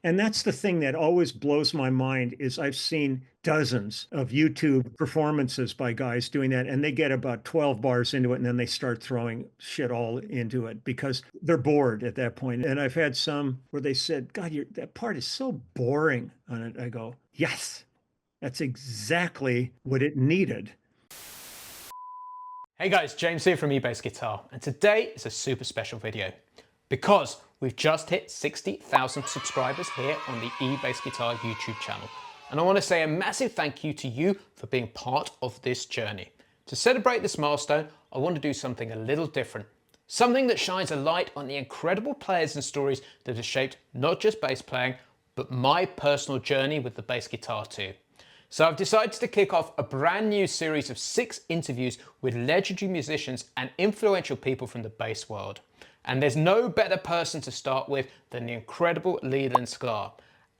And that's the thing that always blows my mind is I've seen dozens of YouTube performances by guys doing that, and they get about 12 bars into it, and then they start throwing shit all into it because they're bored at that point. And I've had some where they said, God, that part is so boring on it. I go, yes, that's exactly what it needed. Hey guys, James here from eBass Guitar, and today is a super special video because we've just hit 60,000 subscribers here on the eBass Guitar YouTube channel. And I want to say a massive thank you to you for being part of this journey. To celebrate this milestone, I want to do something a little different. Something that shines a light on the incredible players and stories that have shaped not just bass playing, but my personal journey with the bass guitar too. So I've decided to kick off a brand new series of 6 interviews with legendary musicians and influential people from the bass world. And there's no better person to start with than the incredible Leland Sklar.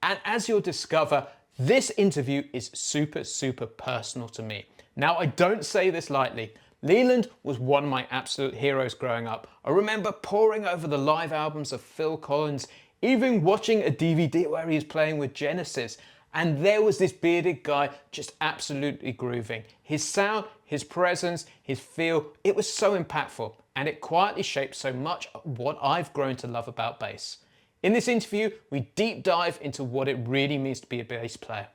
And as you'll discover, this interview is super personal to me. Now, I don't say this lightly. Leland was one of my absolute heroes growing up. I remember poring over the live albums of Phil Collins, even watching a DVD where he was playing with Genesis. And there was this bearded guy just absolutely grooving. His sound, his presence, his feel, it was so impactful, and it quietly shaped so much of what I've grown to love about bass. In this interview, we deep dive into what it really means to be a bass player.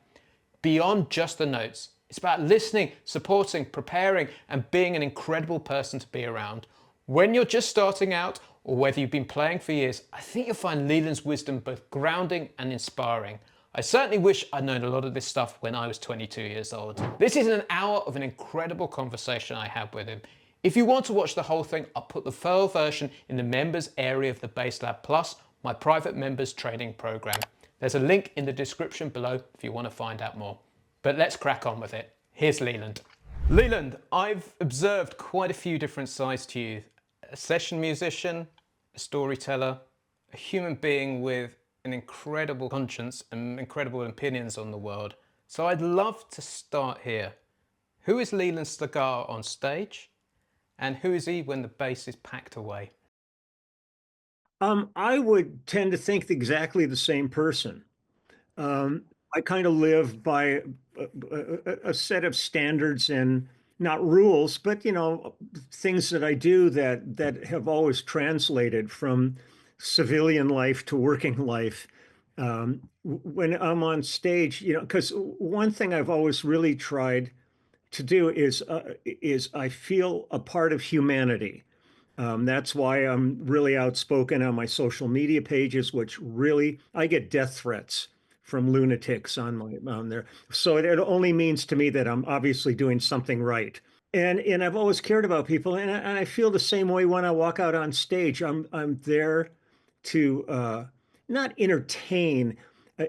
Beyond just the notes, it's about listening, supporting, preparing, and being an incredible person to be around. When you're just starting out, or whether you've been playing for years, I think you'll find Leland's wisdom both grounding and inspiring. I certainly wish I'd known a lot of this stuff when I was 22 years old. This is an hour of an incredible conversation I had with him. If you want to watch the whole thing, I'll put the full version in the members area of the Bass Lab Plus, my private members training program. There's a link in the description below if you want to find out more. But let's crack on with it. Here's Leland. Leland, I've observed quite a few different sides to you. A session musician, a storyteller, a human being with an incredible conscience and incredible opinions on the world. So I'd love to start here. Who is Leland Sklar on stage, and who is he when the bass is packed away? I would tend to think exactly the same person. Um, I kind of live by a set of standards and not rules, but things that I do that have always translated from civilian life to working life. When I'm on stage, because one thing I've always really tried to do is I feel a part of humanity. That's why I'm really outspoken on my social media pages, which really I get death threats from lunatics on there. So it only means to me that I'm obviously doing something right. And I've always cared about people, and I feel the same way when I walk out on stage. I'm there to not entertain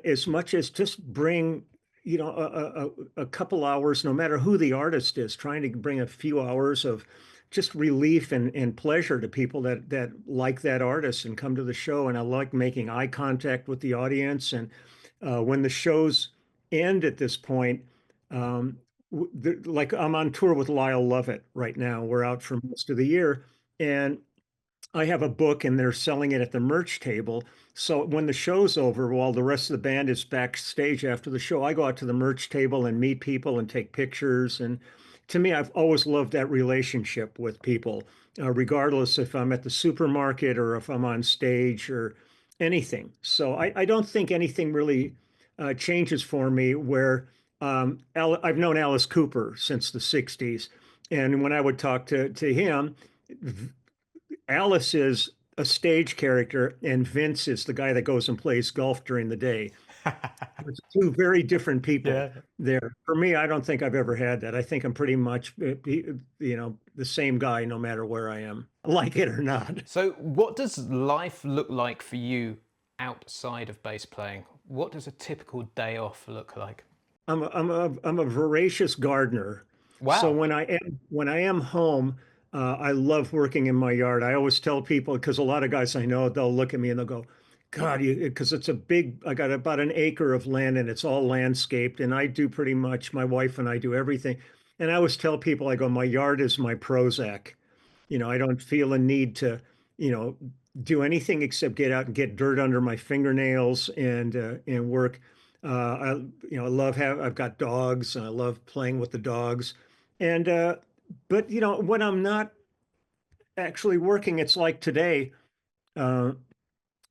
as much as just bring a couple hours, no matter who the artist is, trying to bring a few hours of just relief and pleasure to people that like that artist and come to the show. And I like making eye contact with the audience. And when the shows end at this point, like I'm on tour with Lyle Lovett right now. We're out for most of the year, and I have a book and they're selling it at the merch table. So when the show's over, while the rest of the band is backstage after the show, I go out to the merch table and meet people and take pictures. And to me, I've always loved that relationship with people, regardless if I'm at the supermarket or if I'm on stage or anything. So I don't think anything really changes for me where I've known Alice Cooper since the 60s. And when I would talk to him, Alice is a stage character, and Vince is the guy that goes and plays golf during the day. It's two very different people Yeah. there. For me, I don't think I've ever had that. I think I'm pretty much, the same guy no matter where I am, like it or not. So what does life look like for you outside of bass playing? What does a typical day off look like? I'm a voracious gardener. So Wow. when I am home, I love working in my yard. I always tell people because a lot of guys I know they'll look at me and they'll go, "God, because it's a big. I got about an acre of land and it's all landscaped, and I do pretty much. My wife and I do everything." And I always tell people, I go, "My yard is my Prozac." I don't feel a need to, you know, do anything except get out and get dirt under my fingernails and work. I I love have I've got dogs and I love playing with the dogs. And but when I'm not actually working, it's like today. Uh,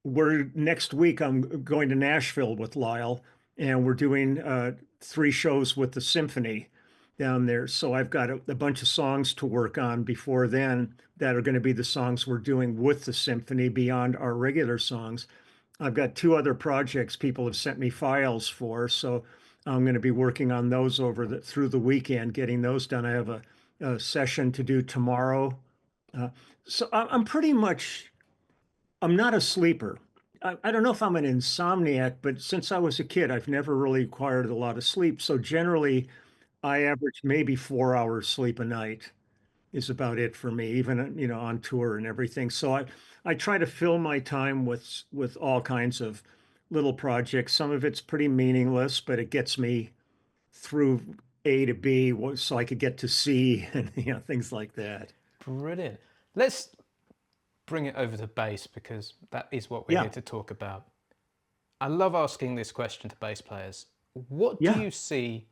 we're next week I'm going to Nashville with Lyle, and we're doing 3 shows with the symphony down there. So I've got a bunch of songs to work on before then that are going to be the songs we're doing with the symphony beyond our regular songs. I've got 2 other projects people have sent me files for, so I'm going to be working on those through the weekend, getting those done. I have a session to do tomorrow. Uh, so I'm pretty much I'm not a sleeper. I don't know if I'm an insomniac, but since I was a kid, I've never really acquired a lot of sleep. So generally, I average maybe 4 hours sleep a night is about it for me, even on tour and everything. So I try to fill my time with all kinds of little projects. Some of it's pretty meaningless, but it gets me through A to B, so I could get to C and things like that. Brilliant. Let's bring it over to bass because that is what we're here Yeah, to talk about. I love asking this question to bass players. What do yeah. you see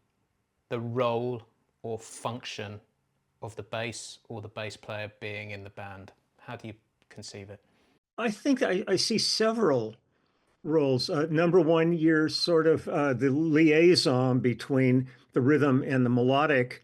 the role or function of the bass or the bass player being in the band? How do you conceive it? I think I see several roles. Number one, you're sort of the liaison between the rhythm and the melodic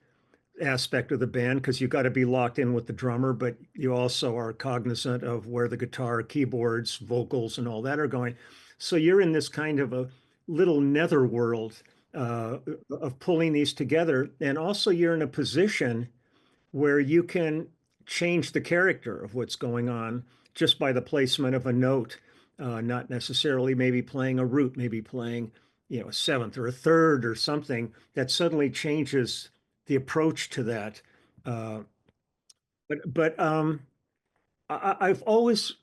aspect of the band because you've got to be locked in with the drummer, but you also are cognizant of where the guitar, keyboards, vocals, and all that are going. So you're in this kind of a little netherworld uh, of pulling these together. And also, you're in a position where you can change the character of what's going on just by the placement of a note, not necessarily maybe playing a root, maybe playing, a seventh or a third or something that suddenly changes the approach to that. Uh, but I've always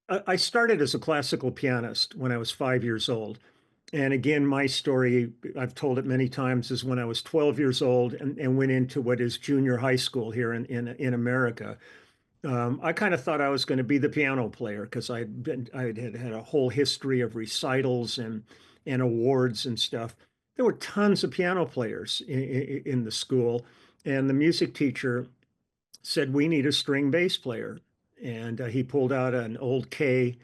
I started as a classical pianist when I was 5 years old. And again, my story, I've told it many times, is when I was 12 years old and went into what is junior high school here in America. I kind of thought I was going to be the piano player because I had a whole history of recitals and awards and stuff. There were tons of piano players in the school, and the music teacher said we need a string bass player, and he pulled out an old K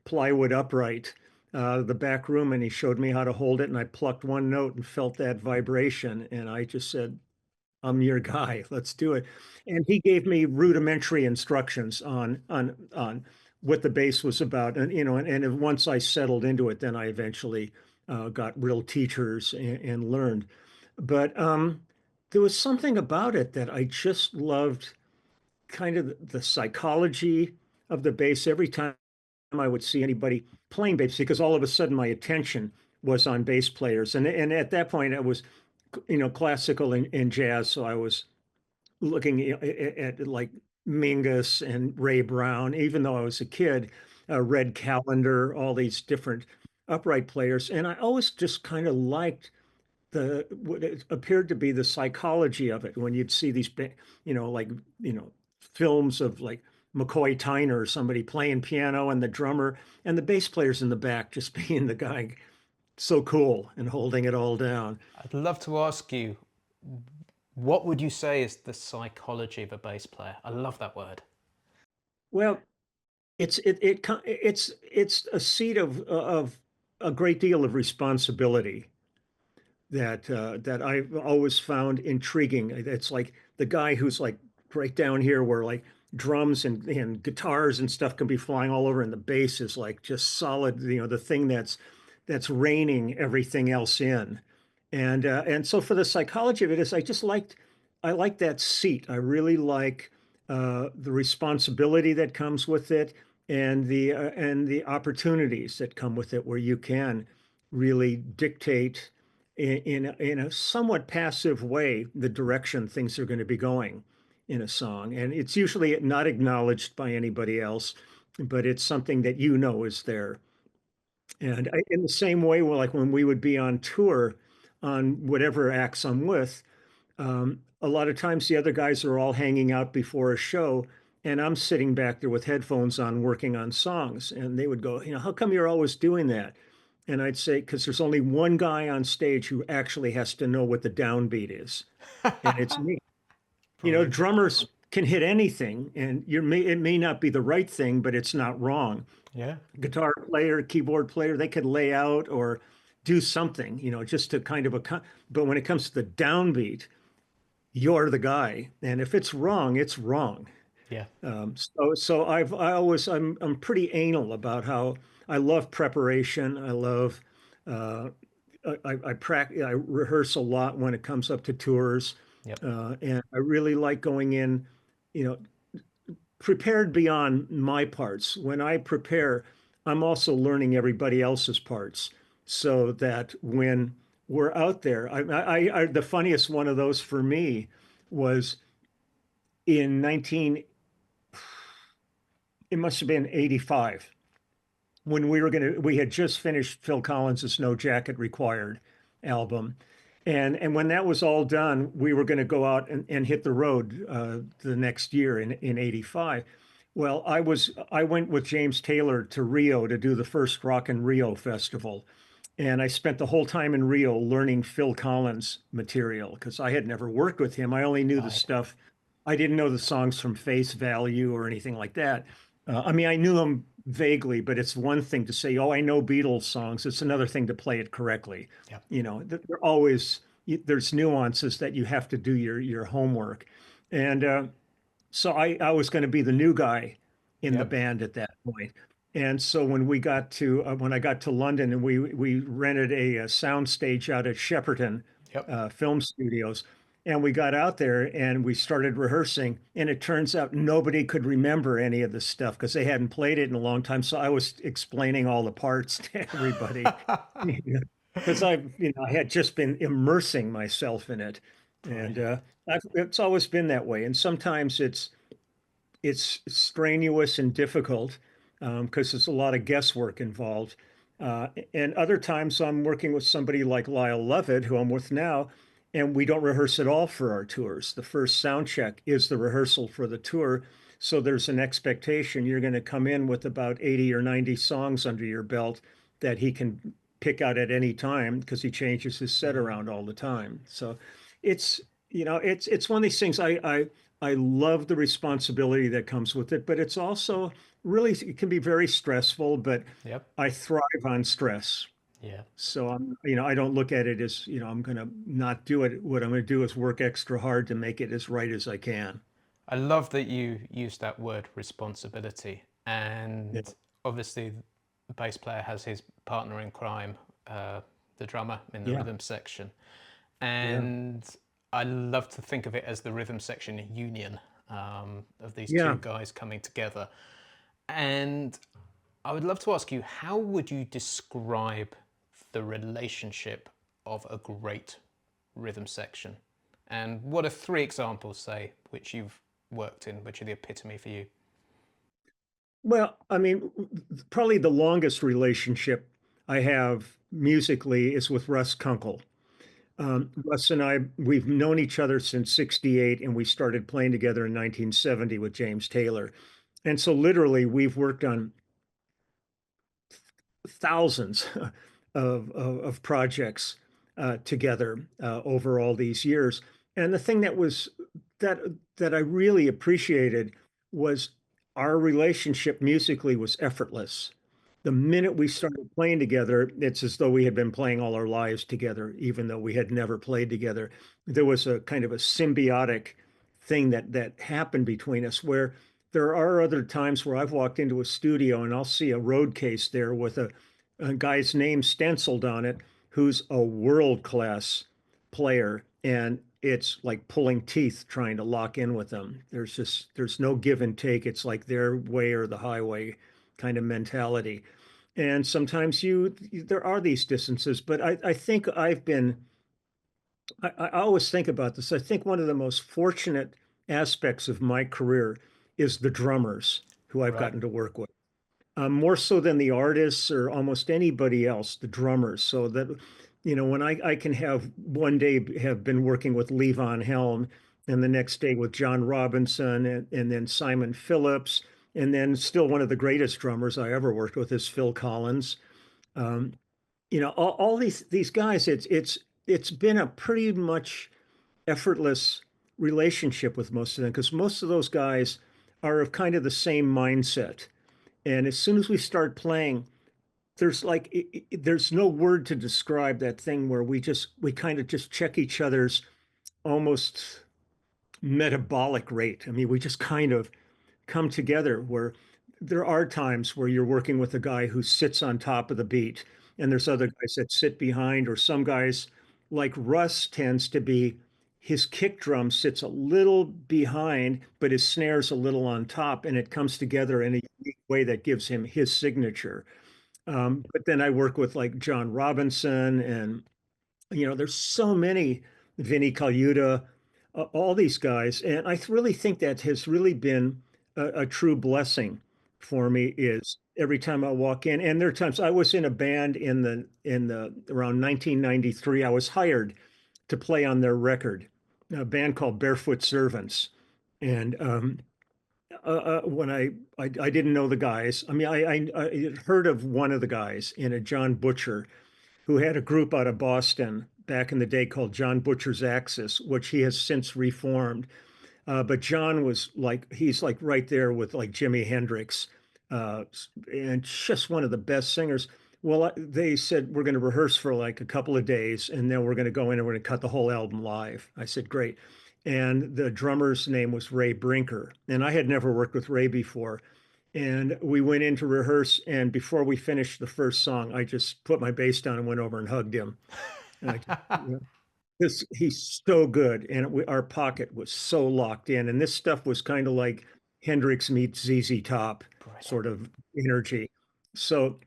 plywood upright out of the back room, and he showed me how to hold it, and I plucked one note and felt that vibration, and I just said, I'm your guy. Let's do it. And he gave me rudimentary instructions on what the bass was about. And once I settled into it, then I eventually got real teachers and learned. But there was something about it that I just loved, kind of the psychology of the bass. Every time I would see anybody playing bass, because all of a sudden my attention was on bass players. And at that point, it was classical and jazz. So I was looking at like Mingus and Ray Brown, even though I was a kid, Red Callender, all these different upright players. And I always just kind of liked the what it appeared to be the psychology of it when you'd see these, like, films of like McCoy Tyner or somebody playing piano and the drummer and the bass players in the back just being the guy so cool and holding it all down. I'd love to ask you, what would you say is the psychology of a bass player? I love that word. Well, it's a seat of a great deal of responsibility that I've always found intriguing. It's like the guy who's like right down here where like drums and guitars and stuff can be flying all over and the bass is like just solid, the thing that's reining everything else in. And so for the psychology of it is I like that seat. I really like the responsibility that comes with it and the opportunities that come with it where you can really dictate in a somewhat passive way the direction things are going to be going in a song. And it's usually not acknowledged by anybody else, but it's something that is there. And in the same way, well, like when we would be on tour on whatever acts I'm with, a lot of times the other guys are all hanging out before a show, and I'm sitting back there with headphones on working on songs. And they would go, how come you're always doing that? And I'd say, because there's only one guy on stage who actually has to know what the downbeat is, and it's me. Brilliant. Drummers can hit anything, and it may not be the right thing, but it's not wrong. Yeah. Guitar player, keyboard player, they could lay out or do something, just to kind of but when it comes to the downbeat, you're the guy. And if it's wrong, it's wrong. Yeah. So I'm pretty anal about how I love preparation. I love uh, I rehearse a lot when it comes up to tours, Yep. and I really like going in, you know, prepared beyond my parts. When I prepare, I'm also learning everybody else's parts, so that when we're out there, the funniest one of those for me was in 19 it must have been 85 when we had just finished Phil Collins's No Jacket Required album. And when that was all done, we were going to go out and hit the road the next year in 85. Well, I went with James Taylor to Rio to do the first Rock in Rio festival. And I spent the whole time in Rio learning Phil Collins material because I had never worked with him. I only knew the Right. stuff. I didn't know the songs from face value or anything like that. I mean, I knew them vaguely, but it's one thing to say, "Oh, I know Beatles songs." It's another thing to play it correctly. Yep. They're always there's nuances that you have to do your homework, and so I was going to be the new guy in the Yep. band at that point. And so when I got to London and we rented a sound stage out at Shepperton Yep. Film Studios, and we got out there and we started rehearsing, and it turns out nobody could remember any of this stuff because they hadn't played it in a long time. So I was explaining all the parts to everybody because I had just been immersing myself in it, and Brilliant. it's always been that way. And sometimes it's strenuous and difficult because there's a lot of guesswork involved. And other times I'm working with somebody like Lyle Lovett, who I'm with now, and we don't rehearse at all for our tours. The first sound check is the rehearsal for the tour. So there's an expectation you're going to come in with about 80 or 90 songs under your belt that he can pick out at any time because he changes his set Mm. around all the time. So it's it's one of these things I love the responsibility that comes with it, but it's also really it can be very stressful, but Yep. I thrive on stress. Yeah. So I don't look at it as, I'm going to not do it. What I'm going to do is work extra hard to make it as right as I can. I love that you used that word responsibility. Yeah. And obviously, the bass player has his partner in crime, the drummer in the Yeah. rhythm section. Yeah. And I love to think of it as the rhythm section union of these two Yeah. guys coming together. And I would love to ask you, how would you describe the relationship of a great rhythm section? And what are three examples, say, which you've worked in, which are the epitome for you? Well, I mean, probably the longest relationship I have musically is with Russ Kunkel. Russ and we've known each other since '68, and we started playing together in 1970 with James Taylor. And so literally we've worked on thousands of projects together over all these years. And the thing that that I really appreciated was our relationship musically was effortless. The minute we started playing together, it's as though we had been playing all our lives together, even though we had never played together. There was a kind of a symbiotic thing that happened between us where there are other times where I've walked into a studio and I'll see a road case there with a guy's name stenciled on it who's a world-class player. And it's like pulling teeth trying to lock in with them. There's no give and take. It's like their way or the highway kind of mentality. And sometimes there are these distances, but I think I always think about this. I think one of the most fortunate aspects of my career is the drummers who I've Right. gotten to work with. More so than the artists or almost anybody else, the drummers. So that, when I can have one day have been working with Levon Helm and the next day with John Robinson, and then Simon Phillips, and then still one of the greatest drummers I ever worked with is Phil Collins. Um, all these guys, it's been a pretty much effortless relationship with most of them because most of those guys are of kind of the same mindset. And as soon as we start playing, there's no word to describe that thing where we kind of just check each other's almost metabolic rate. I mean, we just kind of come together where there are times where you're working with a guy who sits on top of the beat, and there's other guys that sit behind, or some guys like Russ tends to be his kick drum sits a little behind, but his snare's a little on top, and it comes together in a unique way that gives him his signature. But then I work with like John Robinson, and there's so many, Vinny Colaiuta, all these guys, and I really think that has really been a true blessing for me. Is every time I walk in, and there are times I was in a band in the around 1993. I was hired to play on their record, a band called Barefoot Servants, and when I didn't know the guys. I mean, I had heard of one of the guys in a John Butcher who had a group out of Boston back in the day called John Butcher's Axis, which he has since reformed. But John was like, he's like right there with like Jimi Hendrix, uh, and just one of the best singers. Well, they said we're going to rehearse for like a couple of days, and then we're going to go in and we're going to cut the whole album live. I said, great. And the drummer's name was Ray Brinker, and I had never worked with Ray before. And we went in to rehearse, and before we finished the first song, I just put my bass down and went over and hugged him. And this he's so good, and our pocket was so locked in, and this stuff was kind of like Hendrix meets ZZ Top Brilliant. sort of energy. So,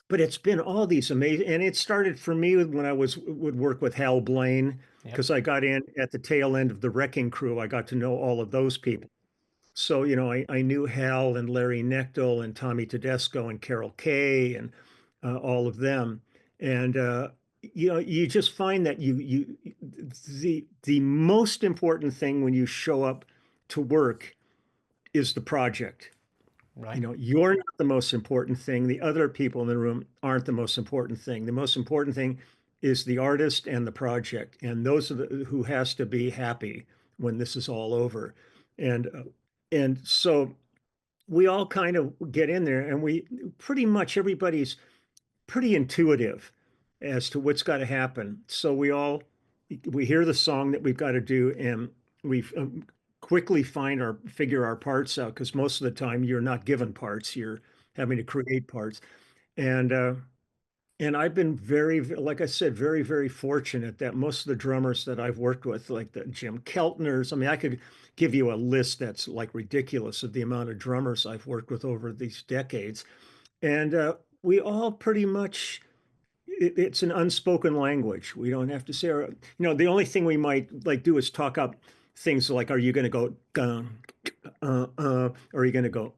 but it's been all these amazing, and it started for me when I would work with Hal Blaine Yep. because I got in at the tail end of the Wrecking Crew. I got to know all of those people. So, I knew Hal and Larry Knechtel and Tommy Tedesco and Carol Kay and all of them. And you just find that the most important thing when you show up to work is the project. Right. You're not the most important thing. The other people in the room aren't the most important thing. The most important thing is the artist and the project. And those are who has to be happy when this is all over. And so we all kind of get in there, and we pretty much everybody's pretty intuitive as to what's got to happen. So we hear the song that we've got to do, and we quickly figure our parts out because most of the time you're not given parts, you're having to create parts. And and I've been like I said, very, very fortunate that most of the drummers that I've worked with, like the Jim Keltners, I mean, I could give you a list that's like ridiculous of the amount of drummers I've worked with over these decades. And we all pretty much, it's an unspoken language. We don't have to say, the only thing we might like do is talk up things like, are you going to go, or are you going to go,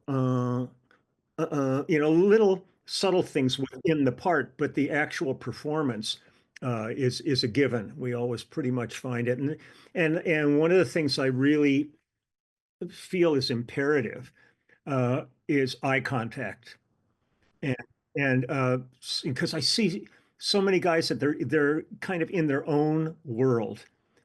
little subtle things within the part, but the actual performance is a given. We always pretty much find it, and one of the things I really feel is imperative is eye contact, and and because I see so many guys that they're kind of in their own world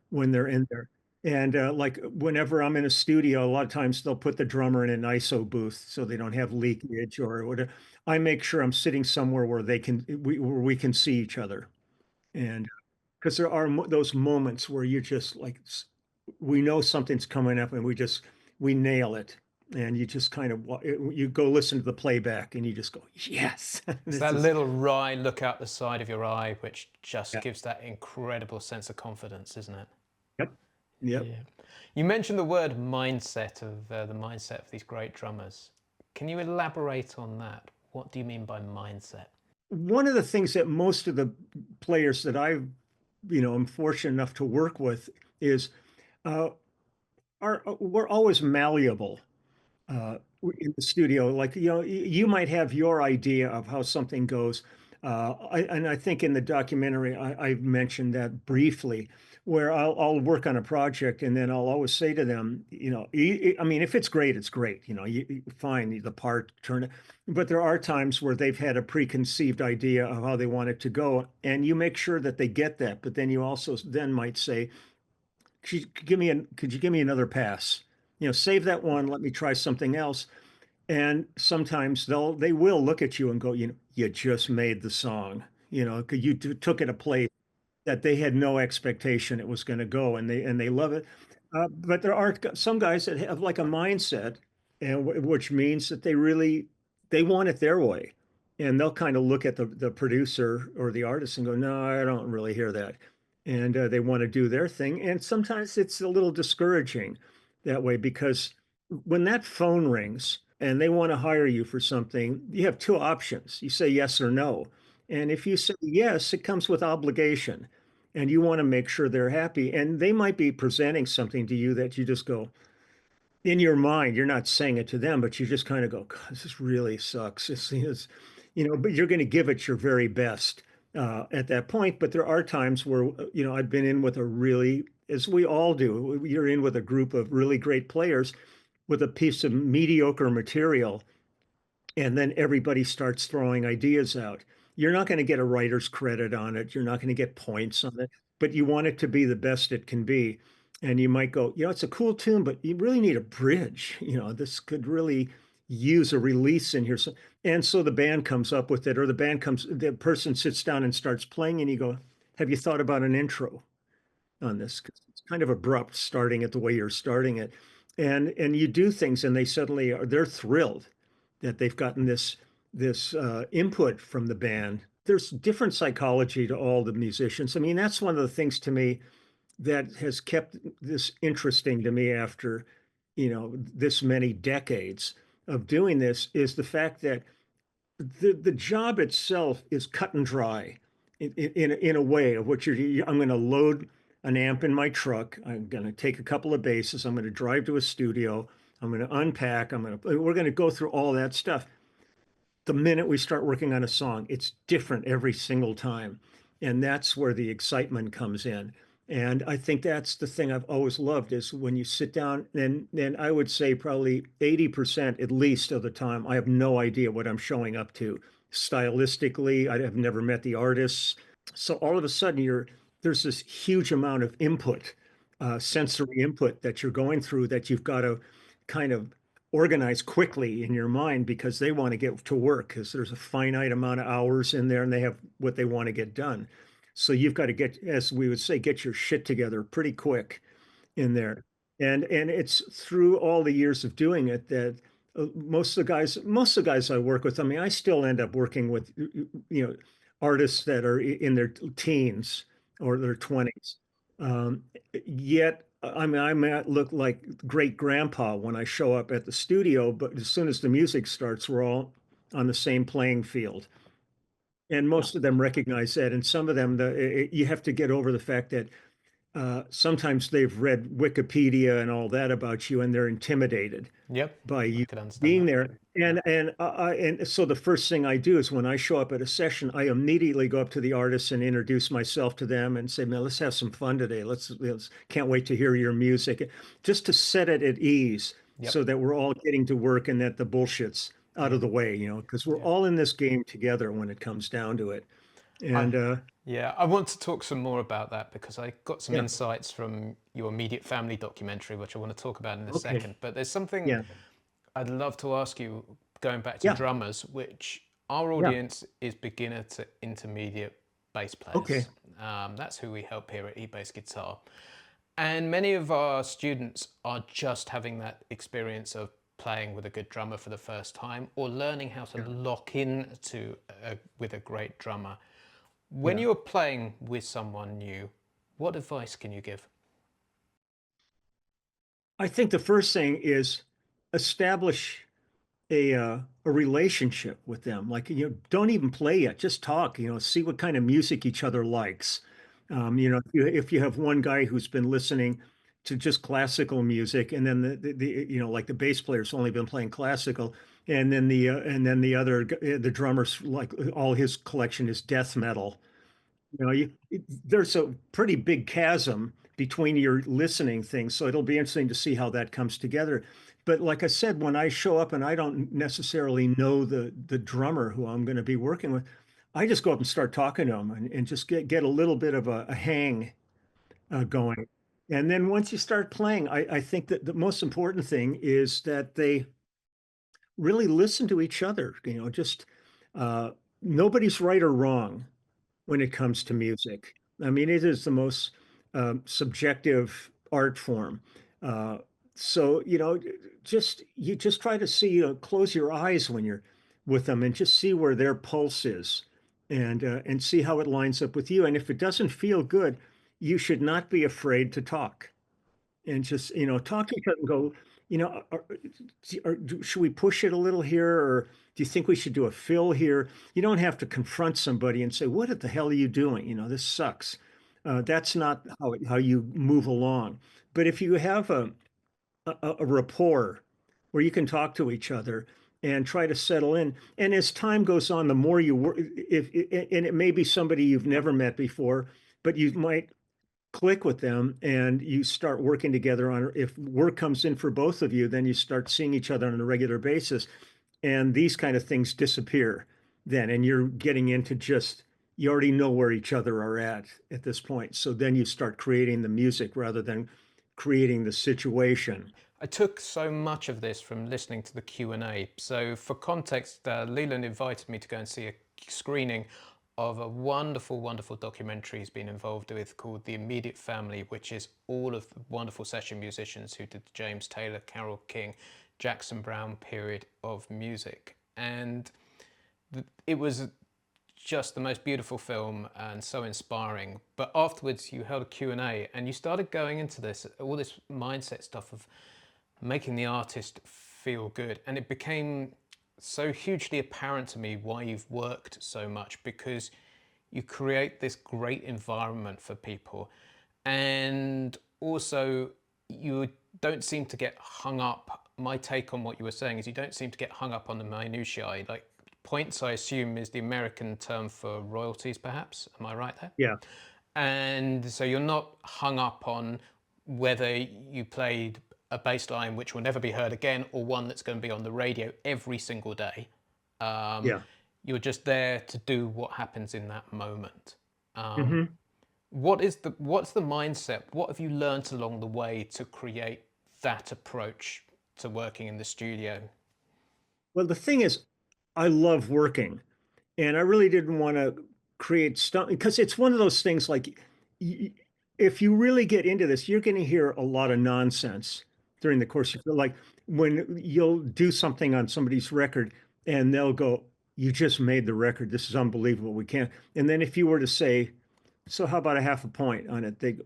when they're in there. And like whenever I'm in a studio, a lot of times they'll put the drummer in an ISO booth so they don't have leakage or whatever. I make sure I'm sitting somewhere where where we can see each other. And because there are those moments where you just like we know something's coming up and we nail it. And you just kind of you go listen to the playback and you just go, yes. It's This that is little wry look out the side of your eye, which just yeah. gives that incredible sense of confidence, isn't it? Yep. Yep. Yeah. You mentioned the word mindset of the mindset of these great drummers. Can you elaborate on that? What do you mean by mindset? One of the things that most of the players that I'm fortunate enough to work with is uh, we're always malleable in the studio. Like, you might have your idea of how something goes. And I think in the documentary, I mentioned that briefly, where I'll work on a project and then I'll always say to them, I mean, if it's great, it's great. You find the part, turn it. But there are times where they've had a preconceived idea of how they want it to go, and you make sure that they get that. But then you also then might say, could you give me another pass? Save that one, let me try something else. And sometimes they will look at you and go, you just made the song, 'cause you took it a place that they had no expectation it was going to go, and they love it. But there are some guys that have like a mindset, and which means that they want it their way, and they'll kind of look at the producer or the artist and go, no, I don't really hear that, and they want to do their thing, and sometimes it's a little discouraging that way because when that phone rings and they want to hire you for something, you have two options. You say yes or no. And if you say yes, it comes with obligation and you want to make sure they're happy. And they might be presenting something to you that you just go, in your mind, you're not saying it to them, but you just kind of go, God, this really sucks. But you're going to give it your very best at that point. But there are times where, I've been in with a really, as we all do, you're in with a group of really great players with a piece of mediocre material, and then everybody starts throwing ideas out. You're not going to get a writer's credit on it. You're not going to get points on it, but you want it to be the best it can be. And you might go, it's a cool tune, but you really need a bridge. This could really use a release in here. And so the band comes up with it, or the person sits down and starts playing, and you go, have you thought about an intro on this? 'Cause it's kind of abrupt starting it the way you're starting it. And you do things, and they're thrilled that they've gotten this input from the band. There's different psychology to all the musicians. I mean, that's one of the things to me that has kept this interesting to me after, this many decades of doing this is the fact that the job itself is cut and dry in a way of what I'm going to load an amp in my truck. I'm going to take a couple of basses. I'm going to drive to a studio. I'm going to unpack. We're going to go through all that stuff. The minute we start working on a song, it's different every single time. And that's where the excitement comes in. And I think that's the thing I've always loved is when you sit down and I would say probably 80% at least of the time, I have no idea what I'm showing up to. Stylistically, I have never met the artists. So all of a sudden there's this huge amount of input, sensory input that you're going through that you've got to kind of organize quickly in your mind because they want to get to work because there's a finite amount of hours in there and they have what they want to get done. So you've got to get, as we would say, get your shit together pretty quick in there. And it's through all the years of doing it that most of the guys I work with, I mean, I still end up working with, artists that are in their teens or their 20s. Yet, I mean, I might look like great grandpa when I show up at the studio, but as soon as the music starts, we're all on the same playing field. And most of them recognize that. And some of them, you have to get over the fact that sometimes they've read Wikipedia and all that about you, and they're intimidated Yep, by I you could understand being that. there. And so the first thing I do is when I show up at a session, I immediately go up to the artists and introduce myself to them and say, "Man, let's have some fun today. Let's can't wait to hear your music," just to set it at ease, Yep. so that we're all getting to work and that the bullshit's out Yeah. of the way, because we're Yeah. all in this game together when it comes down to it. I, And yeah, I want to talk some more about that because I got some yeah, insights from your immediate family documentary, which I want to talk about in a okay, second. But there's something yeah, I'd love to ask you going back to yeah, drummers, which our yeah, audience is beginner to intermediate bass okay, players. That's who we help here at eBass Guitar. And many of our students are just having that experience of playing with a good drummer for the first time or learning how to yeah, lock in with a great drummer. When yeah. you're playing with someone new, what advice can you give? I think the first thing is establish a relationship with them. Like, don't even play yet, just talk. See what kind of music each other likes. If you have one guy who's been listening to just classical music, and then like the bass player's only been playing classical, and then the other the drummer's like all his collection is death metal. You know, there's a pretty big chasm between your listening things, so it'll be interesting to see how that comes together. But like I said, when I show up and I don't necessarily know the drummer who I'm going to be working with, I just go up and start talking to him and just get a little bit of a hang going. And then once you start playing, I think that the most important thing is that they really listen to each other. You know, just uh, nobody's right or wrong when it comes to music. I mean, it is the most subjective art form. Uh, so, you know, you just try to see, close your eyes when you're with them and just see where their pulse is and see how it lines up with you. And if it doesn't feel good, you should not be afraid to talk and just, talk to each other and go, should we push it a little here? Or do you think we should do a fill here? You don't have to confront somebody and say, what the hell are you doing? This sucks. That's not how you move along. But if you have a rapport where you can talk to each other and try to settle in, and as time goes on, the more you work, and it may be somebody you've never met before, but you might click with them and you start working together on, if work comes in for both of you, then you start seeing each other on a regular basis and these kind of things disappear then, and you're getting into just, you already know where each other are at this point, so then you start creating the music rather than creating the situation. I took so much of this from listening to the Q&A. So for context, Leland invited me to go and see a screening of a wonderful, wonderful documentary he's been involved with called The Immediate Family, which is all of the wonderful session musicians who did the James Taylor, Carole King, Jackson Browne period of music. And it was just the most beautiful film and so inspiring. But afterwards you held a Q&A and you started going into this, all this mindset stuff of making the artist feel good. And it became so hugely apparent to me why you've worked so much, because you create this great environment for people. And also you don't seem to get hung up. My take on what you were saying is you don't seem to get hung up on the minutiae. Like points, I assume, is the American term for royalties, perhaps. Am I right there? Yeah. And so you're not hung up on whether you played a bass line which will never be heard again or one that's going to be on the radio every single day. Yeah. You're just there to do what happens in that moment. Hmm. What's the mindset? What have you learnt along the way to create that approach to working in the studio? Well, the thing is, I love working, and I really didn't want to create stuff because it's one of those things like, if you really get into this, you're going to hear a lot of nonsense during the course of like when you'll do something on somebody's record and they'll go, "You just made the record. This is unbelievable. We can't." And then if you were to say, "So how about a half a point on it?" They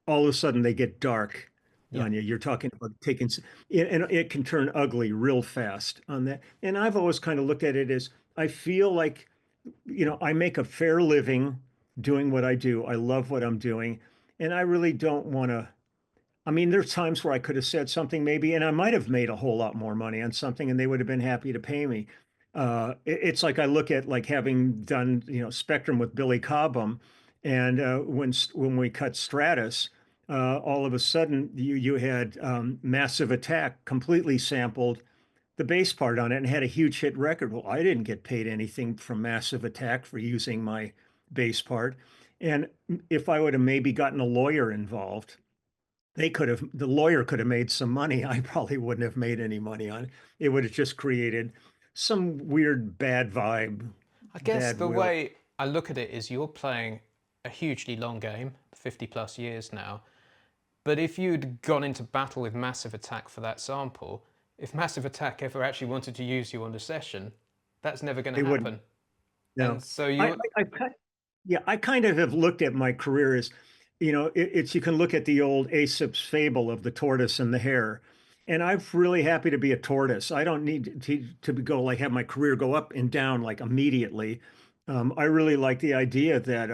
all of a sudden they get dark Yeah. on you. You're talking about taking, and it can turn ugly real fast on that. And I've always kind of looked at it as, I feel like, I make a fair living doing what I do. I love what I'm doing. And I really don't want to. I mean, there's times where I could have said something maybe, and I might have made a whole lot more money on something, and they would have been happy to pay me. It's like I look at like having done, Spectrum with Billy Cobham, and when we cut Stratus, all of a sudden you had Massive Attack completely sampled the bass part on it and had a huge hit record. Well, I didn't get paid anything from Massive Attack for using my bass part, and if I would have maybe gotten a lawyer involved, the lawyer could have made some money. I probably wouldn't have made any money on it. It would have just created some weird bad vibe, I guess bad the will. way I look at it is you're playing a hugely long game, 50 plus years now. But if you'd gone into battle with Massive Attack for that sample, if Massive Attack ever actually wanted to use you on the session, that's never going to They wouldn't. happen. No. And so I, you're, yeah, I kind of have looked at my career as, it's, you can look at the old Aesop's fable of the tortoise and the hare. And I'm really happy to be a tortoise. I don't need to go like have my career go up and down like immediately. I really like the idea that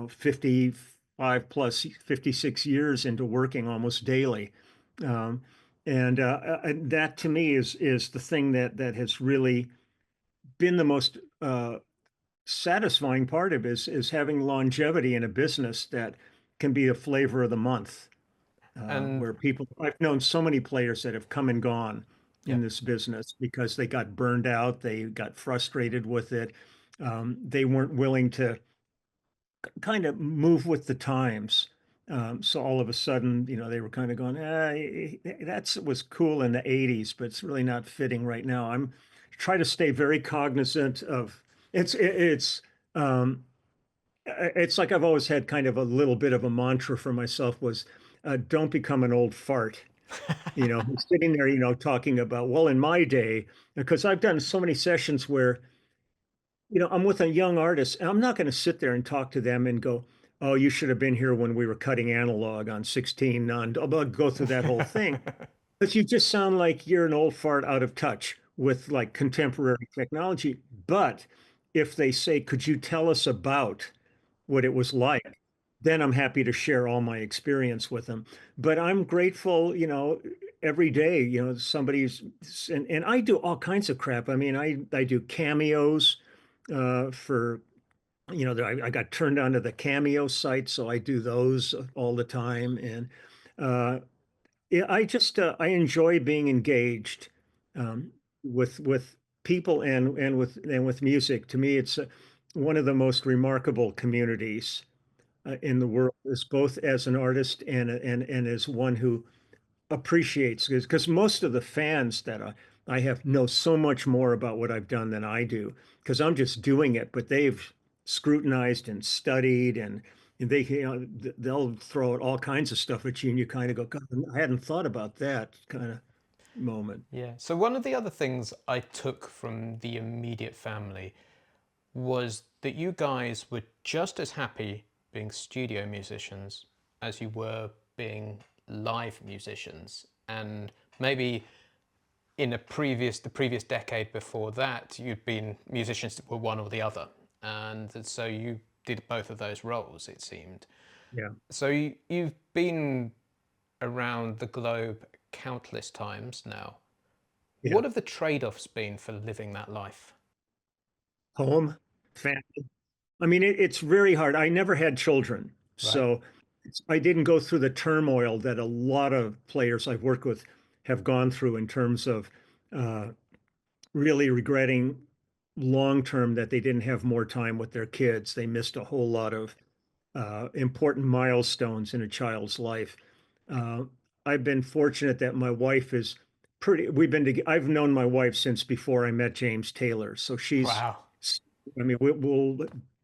55 plus 56 years into working almost daily. Um, And that to me is the thing that has really been the most satisfying part of is having longevity in a business that can be a flavor of the month. And Where people, I've known so many players that have come and gone yeah, in this business because they got burned out, they got frustrated with it, they weren't willing to kind of move with the times. So all of a sudden, they were kind of going, that was cool in the 80s, but it's really not fitting right now. I'm try to stay very cognizant of um, it's like I've always had kind of a little bit of a mantra for myself was don't become an old fart. Sitting there, talking about, well, in my day, because I've done so many sessions where I'm with a young artist, and I'm not going to sit there and talk to them and go, "Oh, you should have been here when we were cutting analog on 16 on." I'll go through that whole thing, but you just sound like you're an old fart out of touch with like contemporary technology. But if they say, "Could you tell us about what it was like?" then I'm happy to share all my experience with them. But I'm grateful, every day, somebody's and I do all kinds of crap. I mean, I do cameos for I got turned onto the Cameo site, so I do those all the time. And uh, yeah, I enjoy being engaged um, with people and with music. To me, it's one of the most remarkable communities in the world, is both as an artist and as one who appreciates, because most of the fans that I have know so much more about what I've done than I do because I'm just doing it, but they've scrutinized and studied and they'll throw out all kinds of stuff at you and you kind of go, God, I hadn't thought about that kind of moment. yeah. So one of the other things I took from the immediate family was that you guys were just as happy being studio musicians as you were being live musicians. And maybe in the previous decade before that, you'd been musicians that were one or the other. And so you did both of those roles, it seemed. Yeah, So you've been around the globe countless times now. yeah. What have the trade-offs been for living that life? Home, family. I mean, it's very hard. I never had children, Right? so I didn't go through the turmoil that a lot of players I've worked with have gone through in terms of uh, really regretting long term that they didn't have more time with their kids. They missed a whole lot of important milestones in a child's life. Uh, I've been fortunate that my wife is I've known my wife since before I met James Taylor. So Wow. I mean,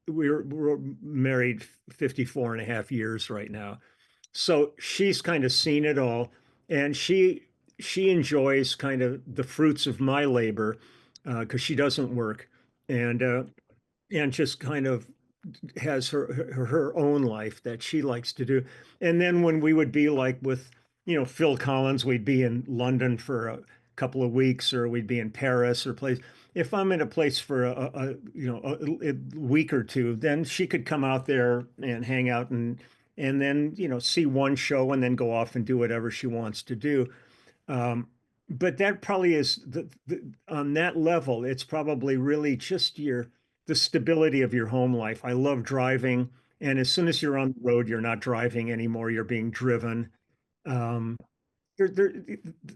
we're married 54 and a half years right now. So she's kind of seen it all, and she enjoys kind of the fruits of my labor because she doesn't work, and just kind of has her own life that she likes to do. And then when we would be like with, Phil Collins, we'd be in London for a couple of weeks, or we'd be in Paris or place. If I'm in a place for a week or two, then she could come out there and hang out and then see one show and then go off and do whatever she wants to do. Um, but that probably is on that level, it's probably really just the stability of your home life. I love driving, and as soon as you're on the road, you're not driving anymore. You're being driven. Um, there,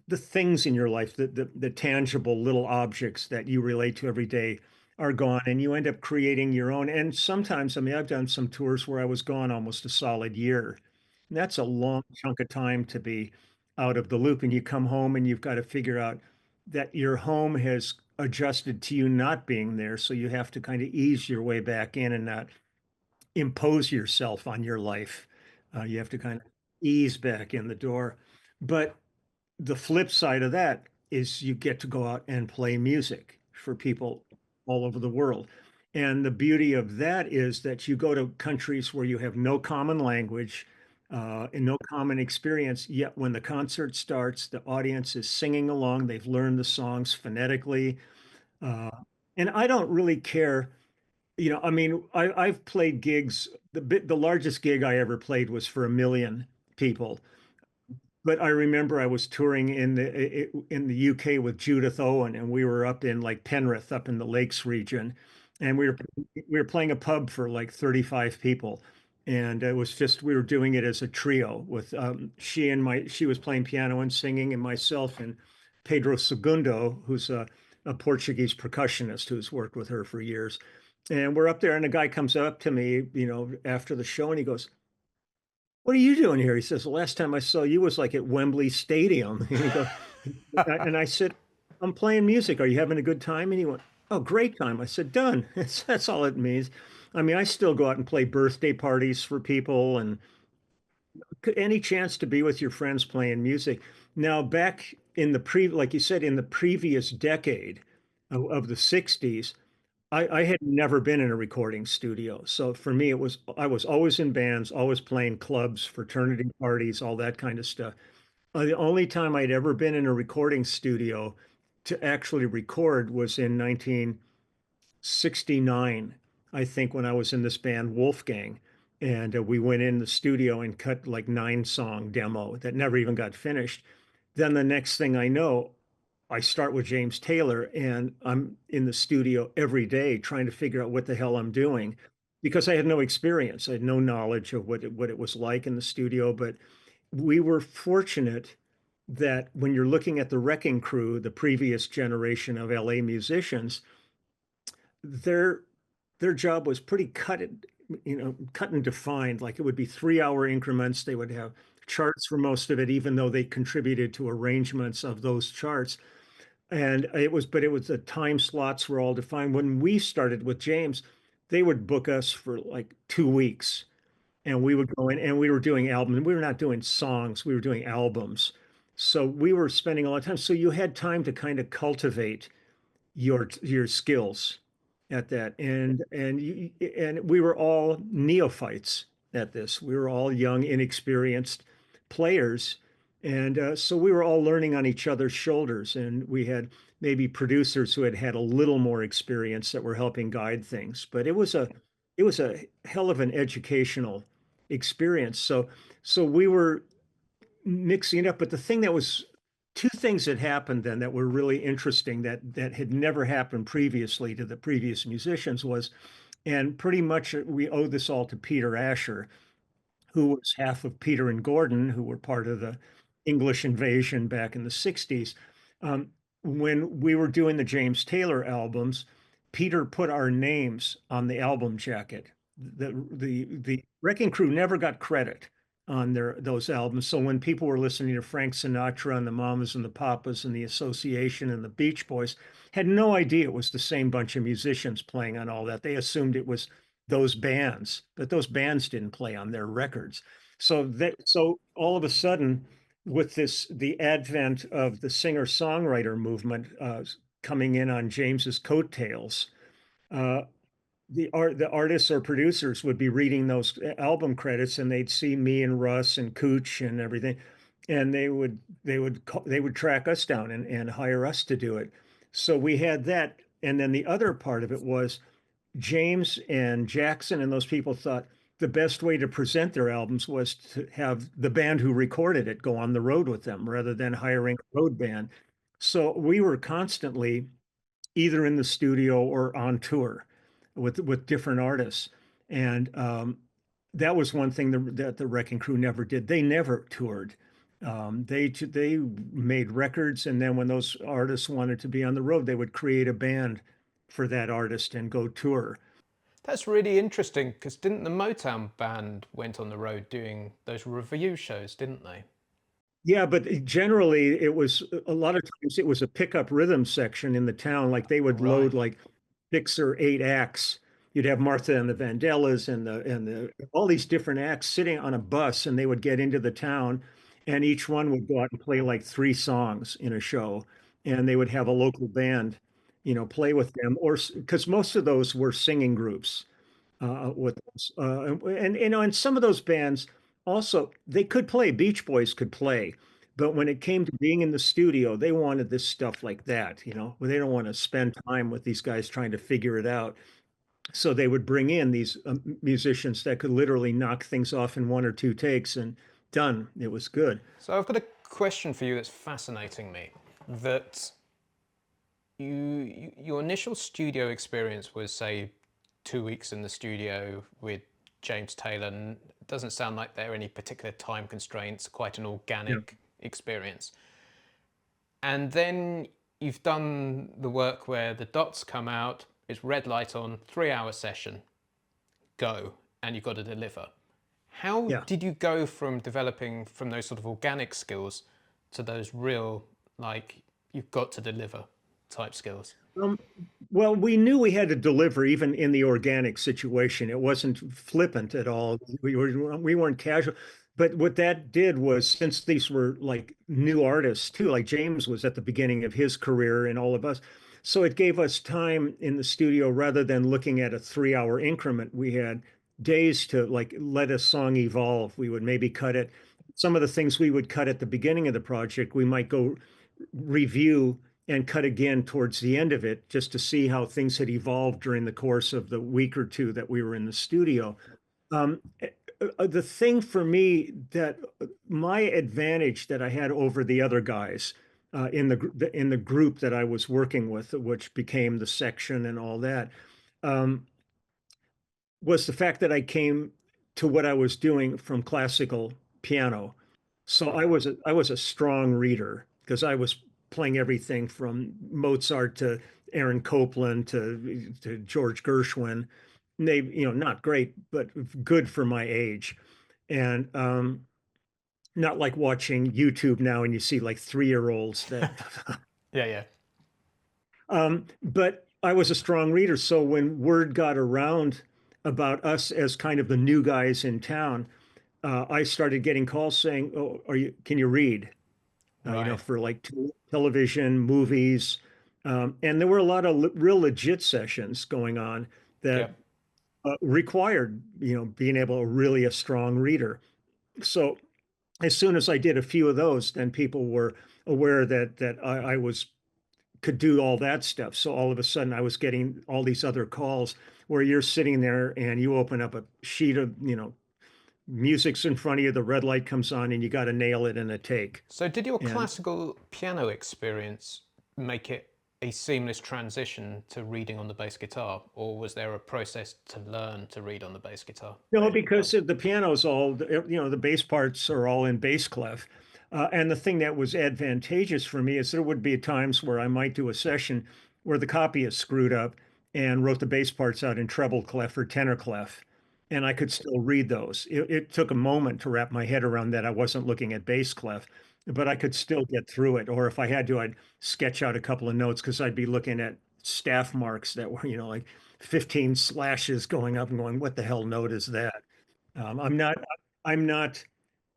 the things in your life, the tangible little objects that you relate to every day are gone, and you end up creating your own. And sometimes, I mean, I've done some tours where I was gone almost a solid year. And that's a long chunk of time to be out of the loop. And you come home and you've got to figure out that your home has adjusted to you not being there. So you have to kind of ease your way back in and not impose yourself on your life. You have to kind of ease back in the door. But the flip side of that is you get to go out and play music for people all over the world. And the beauty of that is that you go to countries where you have no common language and no common experience. Yet when the concert starts, the audience is singing along. They've learned the songs phonetically. Uh, and I don't really care. I mean, I've played gigs. The largest gig I ever played was for 1 million people. but I remember I was touring in the UK with Judith Owen, and we were up in like Penrith, up in the Lakes region, and we were playing a pub for like 35 people, and it was just we were doing it as a trio with she was playing piano and singing, and myself and Pedro Segundo, who's a Portuguese percussionist who's worked with her for years, and we're up there, and a guy comes up to me, after the show, and he goes, "What are you doing here?" He says, "The last time I saw you was like at Wembley Stadium." And he goes, and I said, "I'm playing music. Are you having a good time?" And he went, "Oh, great time." I said, "Done." That's all it means. I mean, I still go out and play birthday parties for people and any chance to be with your friends playing music. Now, back in like you said, in the previous decade of the 60s, I had never been in a recording studio. So for me, I was always in bands, always playing clubs, fraternity parties, all that kind of stuff. The only time I'd ever been in a recording studio to actually record was in 1969, I think, when I was in this band Wolfgang. And we went in the studio and cut like 9 song demo that never even got finished. Then the next thing I know, I start with James Taylor and I'm in the studio every day trying to figure out what the hell I'm doing because I had no experience. I had no knowledge of what it was like in the studio. But we were fortunate that when you're looking at the Wrecking Crew, the previous generation of LA musicians, their their job was pretty cut and defined. Like it would be 3 hour increments. They would have charts for most of it, even though they contributed to arrangements of those charts. And but it was the time slots were all defined. When we started with James, they would book us for like 2 weeks, and we would go in and we were doing albums. We were not doing songs, we were doing albums. So we were spending a lot of time. So you had time to kind of cultivate your skills at that. And we were all neophytes at this. We were all young, inexperienced players, and so we were all learning on each other's shoulders. And we had maybe producers who had had a little more experience that were helping guide things. But it was a hell of an educational experience. So we were mixing it up. But the thing that was two things that happened then that were really interesting that had never happened previously to the previous musicians was, and pretty much we owe this all to Peter Asher, who was half of Peter and Gordon, who were part of the English invasion back in the 60s. Um, when we were doing the James Taylor albums, Peter put our names on the album jacket. The Wrecking Crew never got credit on those albums. So when people were listening to Frank Sinatra and the Mamas and the Papas and the Association and the Beach Boys, had no idea it was the same bunch of musicians playing on all that. They assumed it was those bands, but those bands didn't play on their records. So all of a sudden, with the advent of the singer-songwriter movement coming in on James's coattails, uh, the artists or producers would be reading those album credits and they'd see me and Russ and Cooch and everything, and they would track us down and hire us to do it. So we had that, and then the other part of it was James and Jackson and those people thought the best way to present their albums was to have the band who recorded it go on the road with them rather than hiring a road band. So we were constantly either in the studio or on tour with different artists. And that was one thing that the Wrecking Crew never did. They never toured. They made records, and then when those artists wanted to be on the road, they would create a band for that artist and go tour. That's really interesting because didn't the Motown band went on the road doing those review shows, didn't they? Yeah, but generally it was a lot of times it was a pickup rhythm section in the town. Like they would Right. load like 6 or 8 acts. You'd have Martha and the Vandellas and the all these different acts sitting on a bus, and they would get into the town, and each one would go out and play like 3 songs in a show, and they would have a local band, play with them, or because most of those were singing groups with us. And some of those bands also they could play. Beach Boys could play, but when it came to being in the studio, they wanted this stuff like that, where they don't want to spend time with these guys trying to figure it out. So they would bring in these musicians that could literally knock things off in 1 or 2 takes and done. It was good. So I've got a question for you that's fascinating me. That your initial studio experience was, say, 2 weeks in the studio with James Taylor. And it doesn't sound like there are any particular time constraints, quite an Yeah. organic experience. And then you've done the work where the dots come out, it's red light on, 3 hour session, go, and you've got to deliver. How Yeah. did you go from developing from those sort of organic skills to those real, like, you've got to deliver type skills? Um, well, we knew we had to deliver even in the organic situation. It wasn't flippant at all. We weren't casual. But what that did was, since these were like new artists too, like James was at the beginning of his career and all of us. So it gave us time in the studio rather than looking at a 3 hour increment. We had days to like let a song evolve. We would maybe cut it. Some of the things we would cut at the beginning of the project, we might go review and cut again towards the end of it just to see how things had evolved during the course of the week or two that we were in the studio. Um, the thing for me that my advantage that I had over the other guys in the group that I was working with, which became the section and all that, um, was the fact that I came to what I was doing from classical piano. So I was a strong reader because I was playing everything from Mozart to Aaron Copland to George Gershwin. And they, you know, not great, but good for my age. And not like watching YouTube now and you see like 3-year-olds that Yeah, yeah. but I was a strong reader. So when word got around about us as kind of the new guys in town, I started getting calls saying, "Oh, can you read?" You know, Right. for like television, movies. And there were a lot of real legit sessions going on that Yep. required, you know, being able to really a strong reader. So as soon as I did a few of those, then people were aware that I was could do all that stuff. So all of a sudden I was getting all these other calls where you're sitting there and you open up a sheet of, you know, music's in front of you, the red light comes on and you got to nail it in a take. So did your And classical piano experience make it a seamless transition to reading on the bass guitar, or was there a process to learn to read on the bass guitar? no, because the piano's all, you know, the bass parts are all in bass clef. And the thing that was advantageous for me is there would be times where I might do a session where the copy is screwed up and wrote the bass parts out in treble clef or tenor clef. And I could still read those. It took a moment to wrap my head around that. I wasn't looking at bass clef, but I could still get through it. Or if I had to, I'd sketch out a couple of notes because I'd be looking at staff marks that were, you know, like 15 slashes going up and going, what the hell note is that? I'm not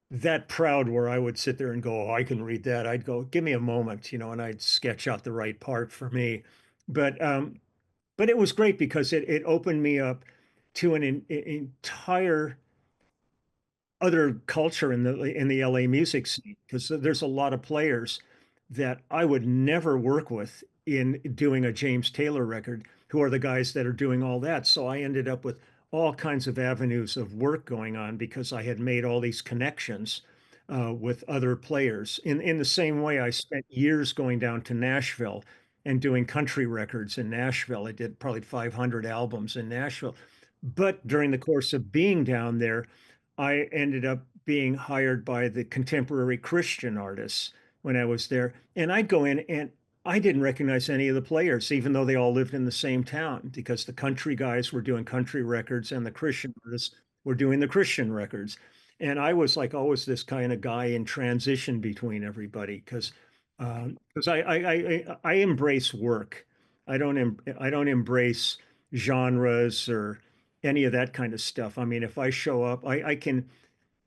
that proud where I would sit there and go, oh, I can read that. I'd go, give me a moment, you know, and I'd sketch out the right part for me. But but it was great because it opened me up to entire other culture in the LA music scene because there's a lot of players that I would never work with in doing a James Taylor record, who are the guys that are doing all that. So I ended up with all kinds of avenues of work going on because I had made all these connections with other players. In the same way, I spent years going down to Nashville and doing country records in Nashville. I did probably 500 albums in Nashville. But during the course of being down there, I ended up being hired by the contemporary Christian artists when I was there. And I'd go in and I didn't recognize any of the players, even though they all lived in the same town, because the country guys were doing country records and the Christian artists were doing the Christian records. And I was like always this kind of guy in transition between everybody because I embrace work. I don't embrace genres or any of that kind of stuff. I mean, if I show up, I can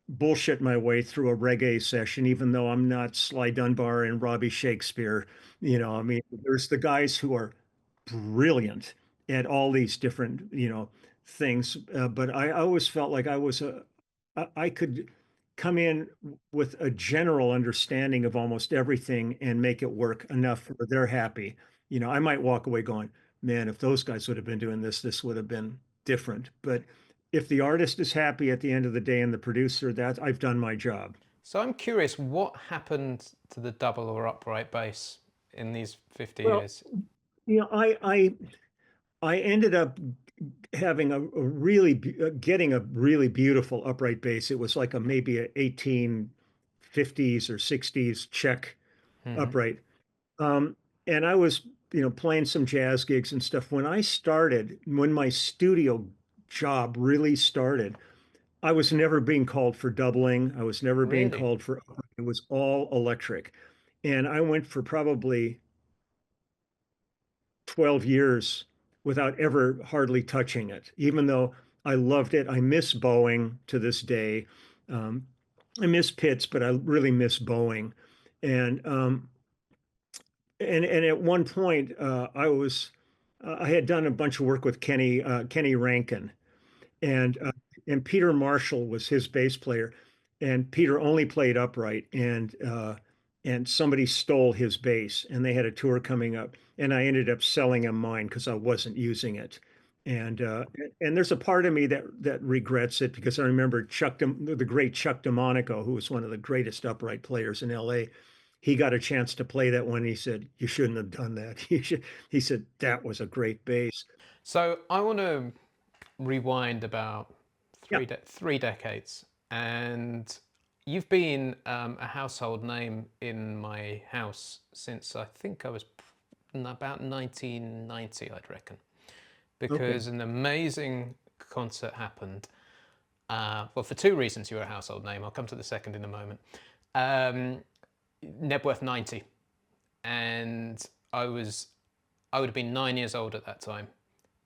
bullshit my way through a reggae session, even though I'm not Sly Dunbar and Robbie Shakespeare. You know, I mean, there's the guys who are brilliant at all these different, you know, things. But I always felt like I could come in with a general understanding of almost everything and make it work enough where they're happy. You know, I might walk away going, man, if those guys would have been doing this, this would have been different. But if the artist is happy at the end of the day and the producer, that I've done my job. So I'm curious, what happened to the double or upright bass in these 50 Well, years? you know, I ended up having a really getting a really beautiful upright bass. It was like a maybe a 1850s or 60s Czech Hmm. upright. Um, and I was, playing some jazz gigs and stuff. When my studio job really started, I was never being called for doubling. I was never being Really? called for, it was all electric. And I went for probably 12 years without ever hardly touching it, even though I loved it. I miss bowing to this day. Um, I miss pits, but I really miss bowing. And and at one point, I had done a bunch of work with Kenny Rankin, and Peter Marshall was his bass player, and Peter only played upright, and somebody stole his bass, and they had a tour coming up, and I ended up selling him mine because I wasn't using it, and uh, and there's a part of me that regrets it because I remember the great Chuck DeMonico, who was one of the greatest upright players in L.A. He got a chance to play that one. And he said, "You shouldn't have done that." He said that was a great bass. So I want to rewind about Yeah. 3 decades, and you've been a household name in my house since I think I was about 1990, I'd reckon, Okay. because an amazing concert happened. Well, for two reasons, you're a household name. I'll come to the second in a moment. Um, Knebworth 90, and I was I would have been 9 years old at that time,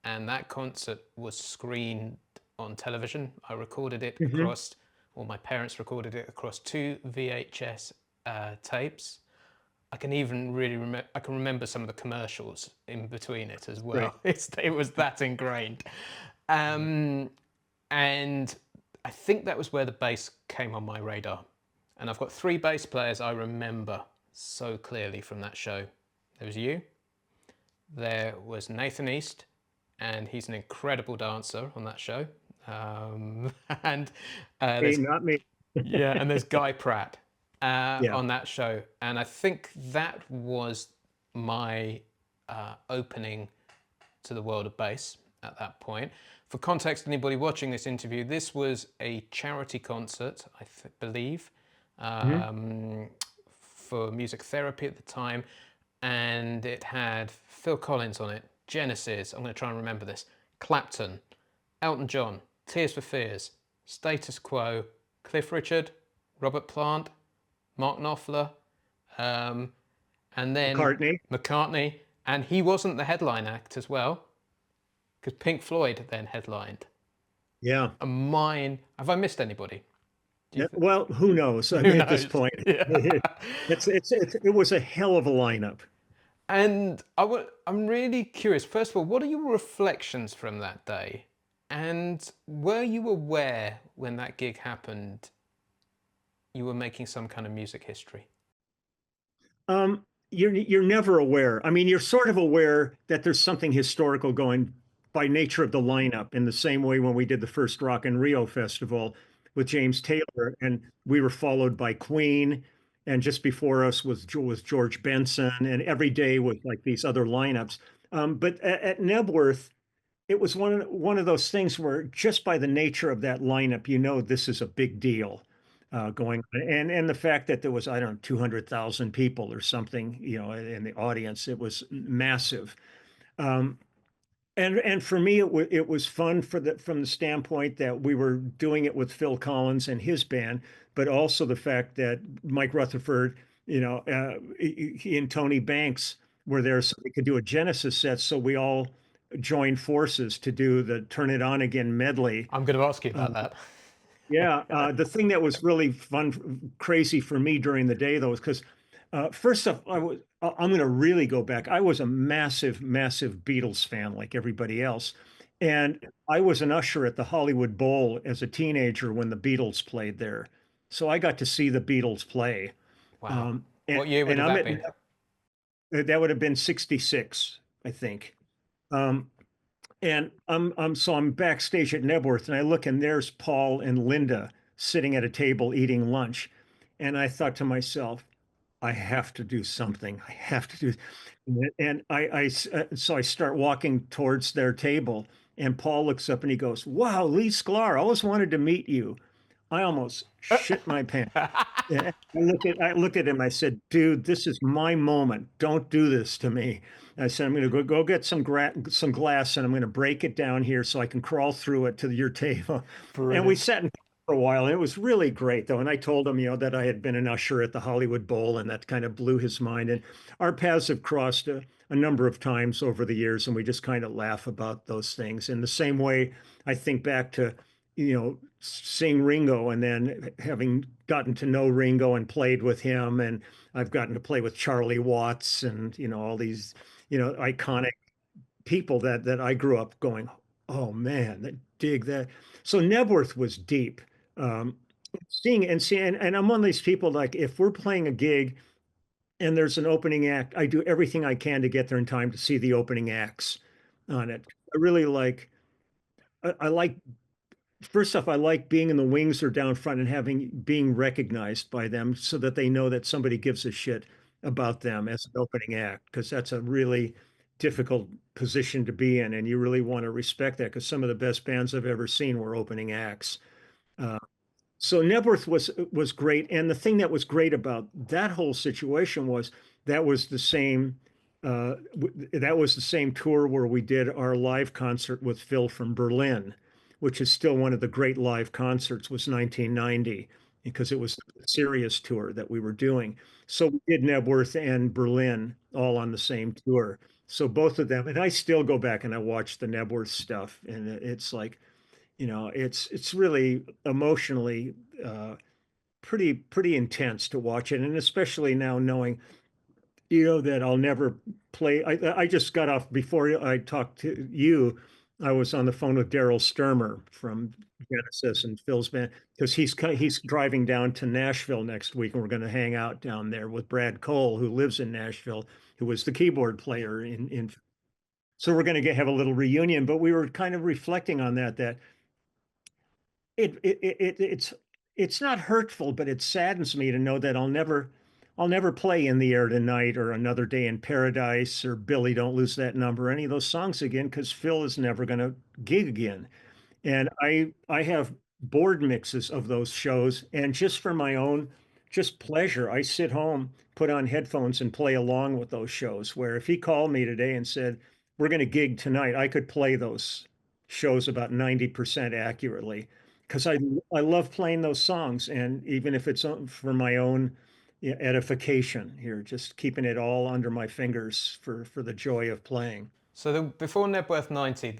and that concert was screened on television. I recorded it Hmm. across, or my parents recorded it across two VHS tapes. I can even really remember. I can remember some of the commercials in between it as Right. well. It was that ingrained, um, and I think that was where the bass came on my radar. And I've got three bass players I remember so clearly from that show. There was you, there was Nathan East, and he's an incredible dancer on that show. And Hey, there's not me. yeah, and there's Guy Pratt Yeah. on that show, and I think that was my opening to the world of bass at that point. For context, anybody watching this interview, this was a charity concert, I believe, Hmm. um, for music therapy at the time, and it had Phil Collins on it, Genesis, I'm going to try and remember this, Clapton, Elton John, Tears for Fears, Status Quo, Cliff Richard, Robert Plant, Mark Knopfler, um, and then McCartney. McCartney, and he wasn't the headline act as well, because Pink Floyd then headlined. Yeah. And mine, have I missed anybody? Do you Yeah. think? Well, who knows? I Who mean, at this knows? point, Yeah. it was a hell of a lineup. And I'm really curious. First of all, what are your reflections from that day? And were you aware when that gig happened you were making some kind of music history? You're never aware. I mean, you're sort of aware that there's something historical going by nature of the lineup, in the same way when we did the first Rock in Rio festival with James Taylor, and we were followed by Queen, and just before us was George Benson, and every day was like these other lineups. But at Nebworth, it was one of those things where just by the nature of that lineup, this is a big deal going on, and the fact that there was, I don't know, 200,000 people or something, in the audience, it was massive. Um, and for me, it was fun from the standpoint that we were doing it with Phil Collins and his band, but also the fact that Mike Rutherford, he and Tony Banks were there so they could do a Genesis set. So we all joined forces to do the Turn It On Again medley. I'm going to ask you Uh, about that. yeah, the thing that was really fun, crazy for me during the day, though, is because first off, I'm going to really go back. I was a massive, massive Beatles fan, like everybody else, and I was an usher at the Hollywood Bowl as a teenager when the Beatles played there, so I got to see the Beatles play. Wow. Um, and What year would and have I'm that at been? that would have been '66, I think. Um, and I'm backstage at Nebworth, and I look, and there's Paul and Linda sitting at a table eating lunch. And I thought to myself, I have to do something. I have to do. And so I start walking towards their table, and Paul looks up and he goes, "Wow, Lee Sklar, I always wanted to meet you." I almost shit my pants. Yeah, I looked at him. I said, "Dude, this is my moment. Don't do this to me." I said, "I'm going to go get some glass, and I'm going to break it down here so I can crawl through it to your table." And we Brilliant. sat and talked for a while, and it was really great, though. And I told him, that I had been an usher at the Hollywood Bowl, and that kind of blew his mind. And our paths have crossed a number of times over the years, and we just kind of laugh about those things. In the same way, I think back to seeing Ringo and then having gotten to know Ringo and played with him. And I've gotten to play with Charlie Watts and, all these, iconic people that I grew up going, oh man, dig that. So Knebworth was deep. Um, seeing, and I'm one of these people like if we're playing a gig and there's an opening act, I do everything I can to get there in time to see the opening acts on it. I really like, I like first off, I like being in the wings or down front and being recognized by them so that they know that somebody gives a shit about them as an opening act, because that's a really difficult position to be in. And you really want to respect that because some of the best bands I've ever seen were opening acts. Uh, so Nebworth was great, and the thing that was great about that whole situation was that was the same that was the same tour where we did our live concert with Phil from Berlin, which is still one of the great live concerts. Was 1990 because it was the Sirius tour that we were doing. So we did Nebworth and Berlin all on the same tour. So both of them, and I still go back and I watch the Nebworth stuff, and it's like it's really emotionally uh, pretty intense to watch it, and especially now knowing that I'll never play. I just got off before I talked to you. I was on the phone with Daryl Sturmer from Genesis and Phil's band because he's driving down to Nashville next week, and we're going to hang out down there with Brad Cole, who lives in Nashville, who was the keyboard player in. So we're going to have a little reunion, but we were kind of reflecting on that it's not hurtful, but it saddens me to know that I'll never play In the Air Tonight or Another Day in Paradise or Billy Don't Lose That Number, any of those songs again, because Phil is never going to gig again. And I have board mixes of those shows, and just for my own just pleasure, I sit home, put on headphones, and play along with those shows. Where if he called me today and said, "We're going to gig tonight," I could play those shows about 90% accurately because I love playing those songs, and even if it's for my own edification here, just keeping it all under my fingers for the joy of playing. So before Nebworth 90,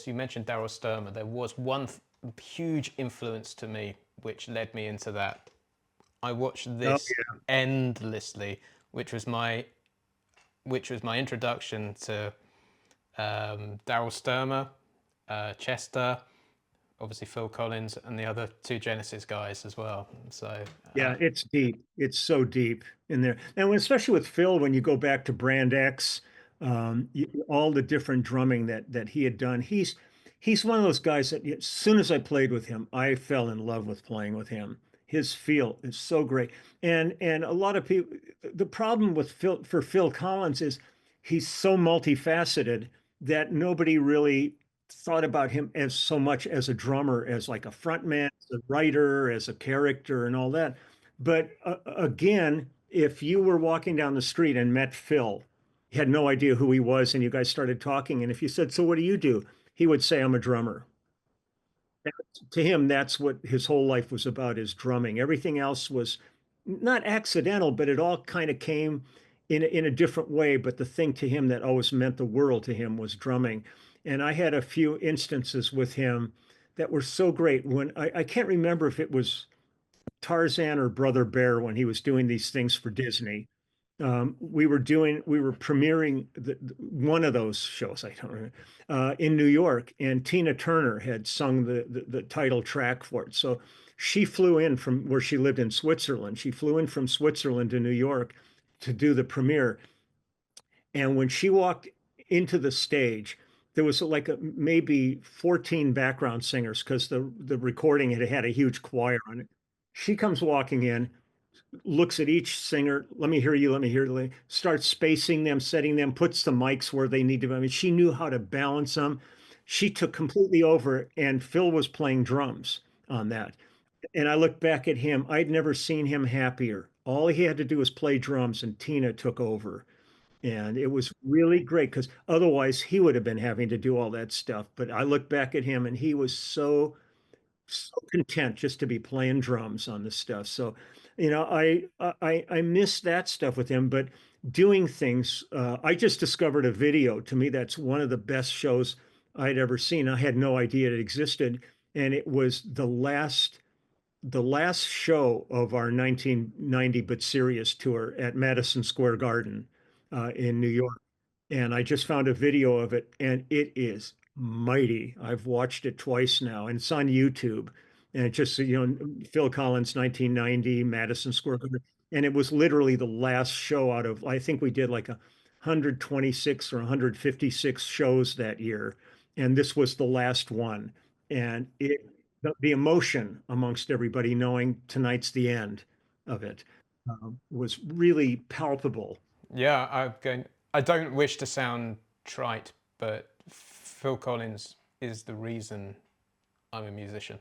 you mentioned Daryl Sturmer, there was one huge influence to me which led me into that. I watched Oh this endlessly, which was my introduction to Daryl Sturmer, Chester, obviously Phil Collins, and the other two Genesis guys as well. So yeah, it's deep. It's so deep in there. And especially with Phil, when you go back to Brand X, all the different drumming that he had done, he's one of those guys that as soon as I played with him, I fell in love with playing with him. His feel is so great. And a lot of people, the problem with Phil Collins is he's so multifaceted that nobody really thought about him as so much as a drummer, as like a frontman, as a writer, as a character, and all that. But again, if you were walking down the street and met Phil, he had no idea who he was, and you guys started talking, and if you said, "So what do you do?" He would say, "I'm a drummer." To him, that's what his whole life was about, is drumming. Everything else was not accidental, but it all kind of came in a different way. But the thing to him that always meant the world to him was drumming. And I had a few instances with him that were so great. When I can't remember if it was Tarzan or Brother Bear when he was doing these things for Disney. We were premiering one of those shows. I don't remember in New York, and Tina Turner had sung the title track for it. So she flew in from where she lived in Switzerland. She flew in from Switzerland to New York to do the premiere. And when she walked into the stage, there was like maybe 14 background singers because the recording had had a huge choir on it. She comes walking in, looks at each singer, let me hear you, let me hear you, starts spacing them, setting them, puts the mics where they need to be. I mean, she knew how to balance them. She took completely over, and Phil was playing drums on that. And I look back at him, I'd never seen him happier. All he had to do was play drums, and Tina took over. And it was really great because otherwise he would have been having to do all that stuff. But I look back at him and he was so content just to be playing drums on this stuff. So, I miss that stuff with him, but doing things, I just discovered a video. To me, that's one of the best shows I'd ever seen. I had no idea it existed. And it was the last show of our 1990 but serious tour at Madison Square Garden in New York. And I just found a video of it, and it is mighty. I've watched it twice now, and it's on YouTube. And it just, Phil Collins, 1990, Madison Square Garden. And it was literally the last show out of, I think we did like 126 or 156 shows that year. And this was the last one. And the emotion amongst everybody knowing tonight's the end of it was really palpable. Yeah, I don't wish to sound trite, but Phil Collins is the reason I'm a musician.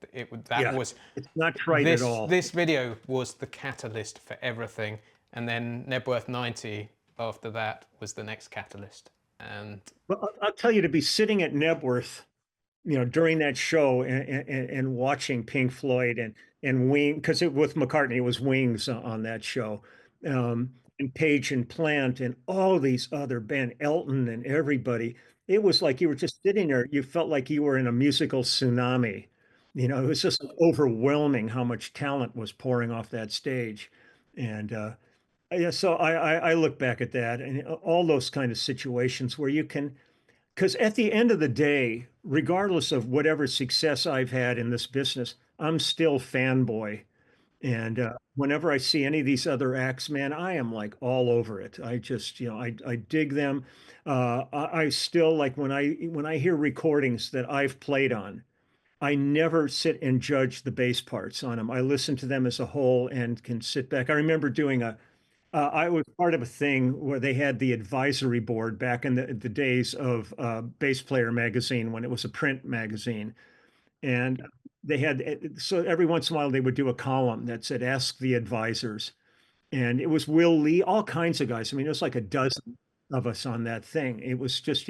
That Yeah, was it's not trite at this all. this video was the catalyst for everything, and then Knebworth 90 after that was the next catalyst. And But I'll tell you, to be sitting at Knebworth, during that show and watching Pink Floyd and Wing, because it with McCartney, it was Wings on that show, and Page and Plant and all these other band, Elton and everybody. It was like you were just sitting there. You felt like you were in a musical tsunami. It was just overwhelming how much talent was pouring off that stage. And yeah, so I look back at that and all those kind of situations where you can, because at the end of the day, regardless of whatever success I've had in this business, I'm still fanboy. And whenever I see any of these other acts, man, I am like all over it. I just, I dig them. I still like when I hear recordings that I've played on, I never sit and judge the bass parts on them. I listen to them as a whole and can sit back. I remember I was part of a thing where they had the advisory board back in the days of Bass Player magazine when it was a print magazine. And they had, so every once in a while they would do a column that said, Ask the Advisors. And it was Will Lee, all kinds of guys. I mean, it was like a dozen of us on that thing. It was just,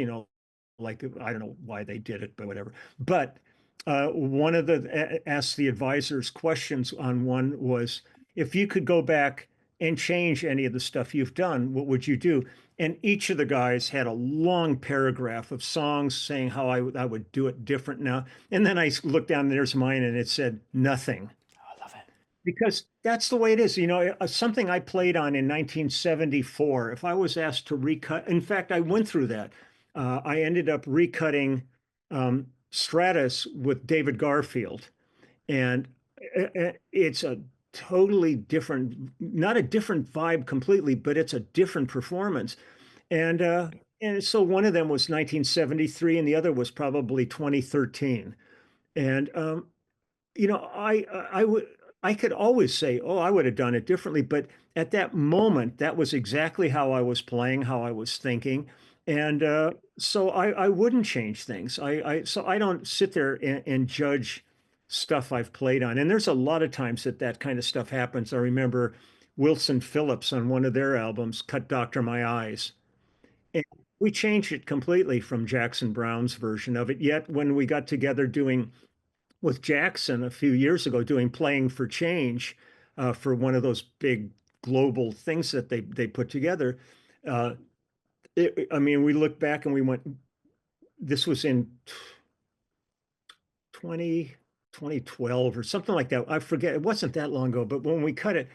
like, I don't know why they did it, but whatever. But one of the Ask the Advisors questions on one was, if you could go back and change any of the stuff you've done, what would you do? And each of the guys had a long paragraph of songs saying how I would do it different now. And then I looked down, and there's mine, and it said nothing, I love it. because that's the way it is. Something I played on in 1974, if I was asked to recut, in fact, I went through that. I ended up recutting Stratus with David Garfield. And it's a totally different, not a different vibe completely, but it's a different performance. And so one of them was 1973 and the other was probably 2013. And I could always say, oh, I would have done it differently, but at that moment, that was exactly how I was playing, how I was thinking, and so I wouldn't change things. So I don't sit there and judge stuff I've played on. And there's a lot of times that kind of stuff happens. I remember Wilson Phillips on one of their albums cut Doctor My Eyes. And we changed it completely from Jackson Brown's version of it. Yet when we got together doing with Jackson a few years ago doing Playing for Change for one of those big global things that they put together. Uh, I mean, we look back and we went, this was in 20, 2012 or something like that. I forget. It wasn't that long ago, but when we cut it,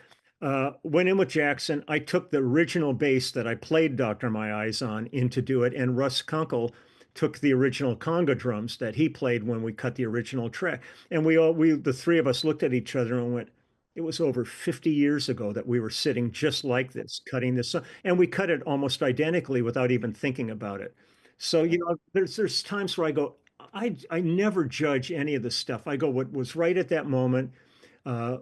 went in with Jackson. I took the original bass that I played Dr. My Eyes on in to do it, and Russ Kunkel took the original conga drums that he played when we cut the original track. And the three of us looked at each other and went, it was over 50 years ago that we were sitting just like this, cutting this, and we cut it almost identically without even thinking about it. So, there's times where I go, I never judge any of the stuff. I go, what was right at that moment. Uh,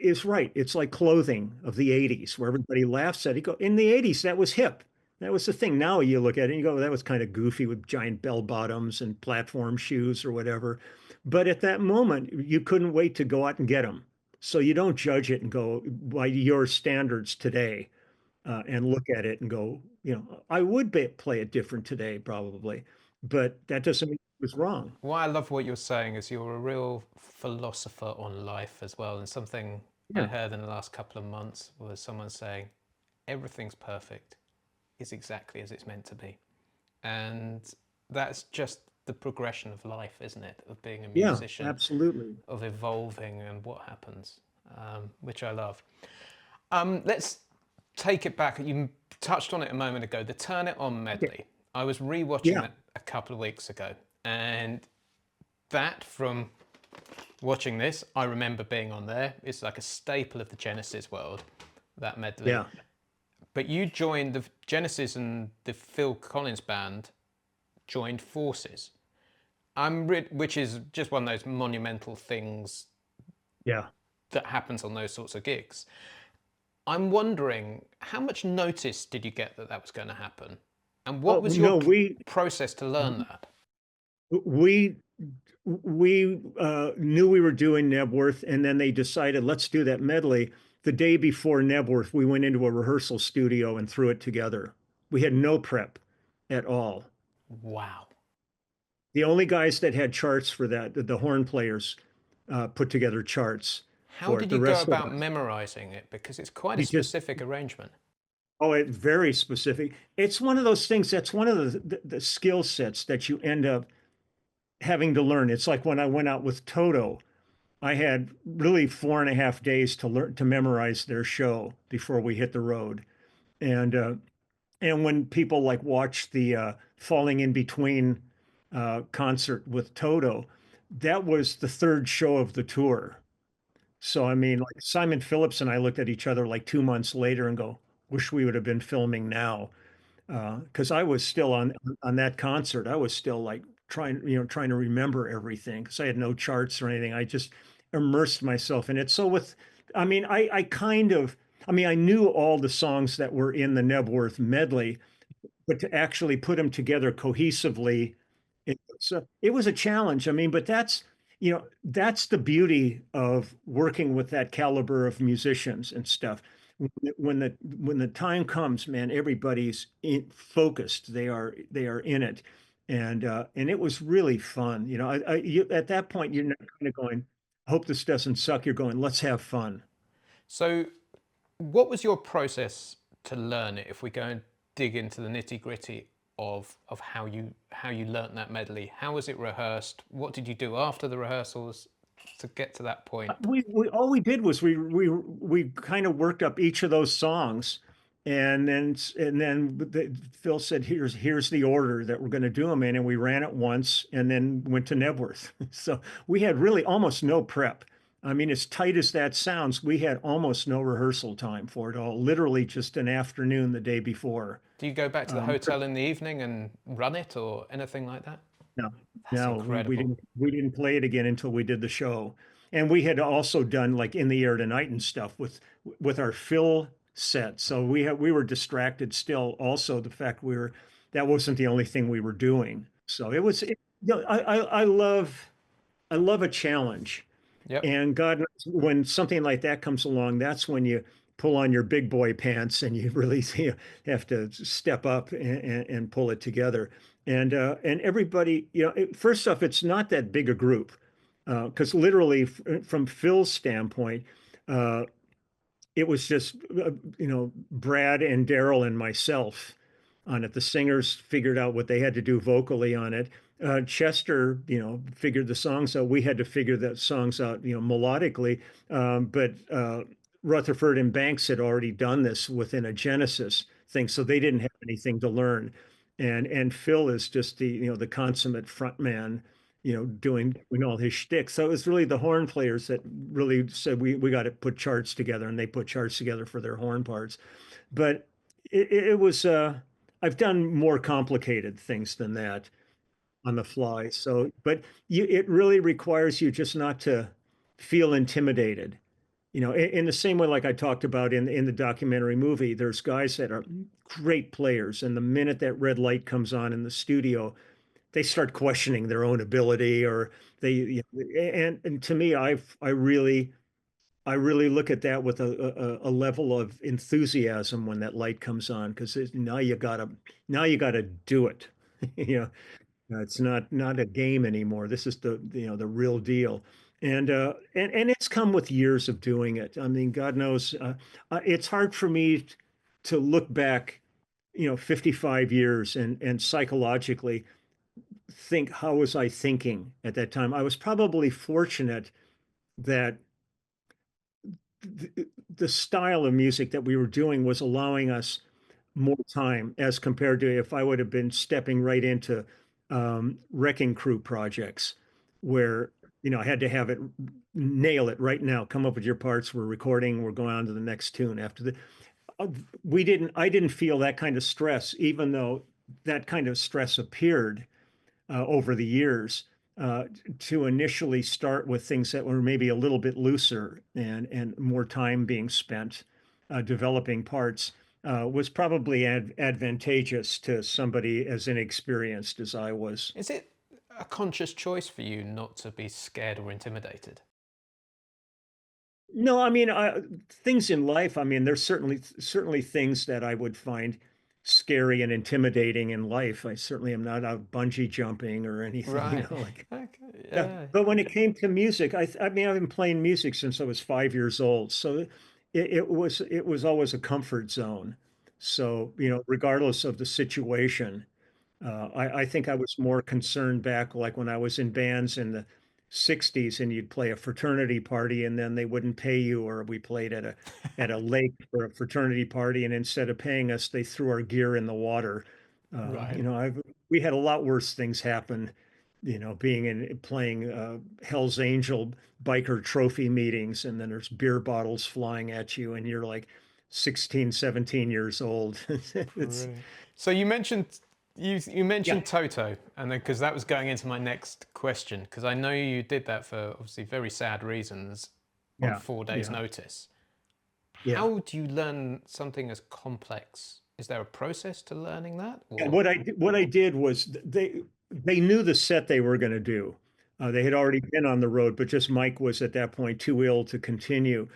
is right. It's like clothing of the 80s where everybody laughs at it. Go, in the 80s, that was hip. That was the thing. Now you look at it and you go, that was kind of goofy with giant bell bottoms and platform shoes or whatever. But at that moment, you couldn't wait to go out and get them. So you don't judge it and go by your standards today and look at it and go, I would play it different today, probably. But that doesn't mean it was wrong. Why I love what you're saying is you're a real philosopher on life as well. And something I Yeah. heard in the last couple of months was someone saying, everything's perfect, is exactly as it's meant to be. And that's just the progression of life, isn't it? Of being a Yeah, musician, absolutely. of evolving and what happens, which I love. Let's take it back. You touched on it a moment ago, the Turn It On Okay. medley. I was rewatching Yeah. that a couple of weeks ago, and that from watching this, I remember being on there. It's like a staple of the Genesis world, that medley. Yeah. But you joined the Genesis and the Phil Collins band joined forces. Which is just one of those monumental things Yeah. that happens on those sorts of gigs. I'm wondering, how much notice did you get that that was going to happen? And what Oh was your no, process to learn that? we knew we were doing Knebworth, and then they decided let's do that medley. The day before Knebworth, we went into a rehearsal studio and threw it together. We had no prep at all. Wow. The only guys that had charts for that, the horn players, put together charts How for it. did The you go rest of about us, memorizing it? Because it's quite a we just specific arrangement. oh, it's very specific. It's one of those things that's one of the skill sets that you end up having to learn. It's like when I went out with Toto, I had really 4.5 days to learn to memorize their show before we hit the road. And when people like watch the Falling in Between concert with Toto, that was the third show of the tour. So I mean, like Simon Phillips and I looked at each other like 2 months later and go, "Wish we would have been filming now." Because I was still on that concert. I was still like trying to remember everything because I had no charts or anything. I just immersed myself in it. So I mean, I kind of, I mean, I knew all the songs that were in the Nebworth medley, but to actually put them together cohesively, it was a challenge. I mean, but that's the beauty of working with that caliber of musicians and stuff. When the time comes, man, everybody's focused. They are in it, and it was really fun. At that point, you're not kind of going, "Hope this doesn't suck." You're going, "Let's have fun." So, what was your process to learn it? If we go and dig into the nitty gritty of how you learnt that medley, how was it rehearsed? What did you do after the rehearsals to get to that point? We all we did was we kind of worked up each of those songs, and then Phil said, "Here's the order that we're going to do them in," and we ran it once, and then went to Nebworth. So we had really almost no prep. I mean, as tight as that sounds, we had almost no rehearsal time for it all. Literally just an afternoon the day before. Do you go back to the Um, hotel in the evening and run it or anything like that? No, That's no, we incredible. didn't play it again until we did the show. And we had also done like In the Air Tonight and stuff with our fill set. So we were distracted still. Also, the fact that wasn't the only thing we were doing. So I love a challenge. Yep. And God knows when something like that comes along, that's when you pull on your big boy pants and you really have to step up and pull it together. And everybody, first off, it's not that big a group because literally, from Phil's standpoint, uh, it was just Brad and Daryl and myself on it. The singers figured out what they had to do vocally on it. Chester, figured the songs out. We had to figure the songs out, melodically. But Rutherford and Banks had already done this within a Genesis thing, so they didn't have anything to learn. And Phil is just the consummate front man, doing all his shtick. So it was really the horn players that really said we got to put charts together, and they put charts together for their horn parts. But it was I've done more complicated things than that on the fly. So, but it really requires you just not to feel intimidated. in the same way, like I talked about in the documentary movie, there's guys that are great players, and the minute that red light comes on in the studio, they start questioning their own ability, or and to me, I really look at that with a level of enthusiasm when that light comes on, because now you gotta do it. you know it's not a game anymore. This is the real deal. And it's come with years of doing it. I mean, God knows, it's hard for me to look back, 55 years, and psychologically think, how was I thinking at that time? I was probably fortunate that the style of music that we were doing was allowing us more time, as compared to if I would have been stepping right into wrecking crew projects where, I had to have it, nail it right now, come up with your parts, we're recording, we're going on to the next tune after the uh, I didn't feel that kind of stress, even though that kind of stress appeared over the years, uh, to initially start with things that were maybe a little bit looser, and more time being spent developing parts, was probably advantageous to somebody as inexperienced as I was. Is it a conscious choice for you not to be scared or intimidated? No, I mean, things in life. I mean, there's certainly things that I would find scary and intimidating in life. I certainly am not out bungee jumping or anything, Right. like. Okay. Yeah, Yeah. but when it came to music, I mean, I've been playing music since I was 5 years old, so it was always a comfort zone. So, regardless of the situation, I think I was more concerned back, like when I was in bands in the 60s, and you'd play a fraternity party, and then they wouldn't pay you, or we played at a lake for a fraternity party, and instead of paying us, they threw our gear in the water. Right. We had a lot worse things happen, being in playing Hell's Angel biker trophy meetings, and then there's beer bottles flying at you, and you're like 16, 17 years old. It's Brilliant. So you Yeah, mentioned Toto, and then because that was going into my next question, because I know you did that for obviously very sad reasons on yeah, 4 days' yeah, notice. yeah. How do you learn something as complex? Is there a process to learning that, And or what I did was, they knew the set they were going to do. They had already been on the road, but just Mike was at that point too ill to continue.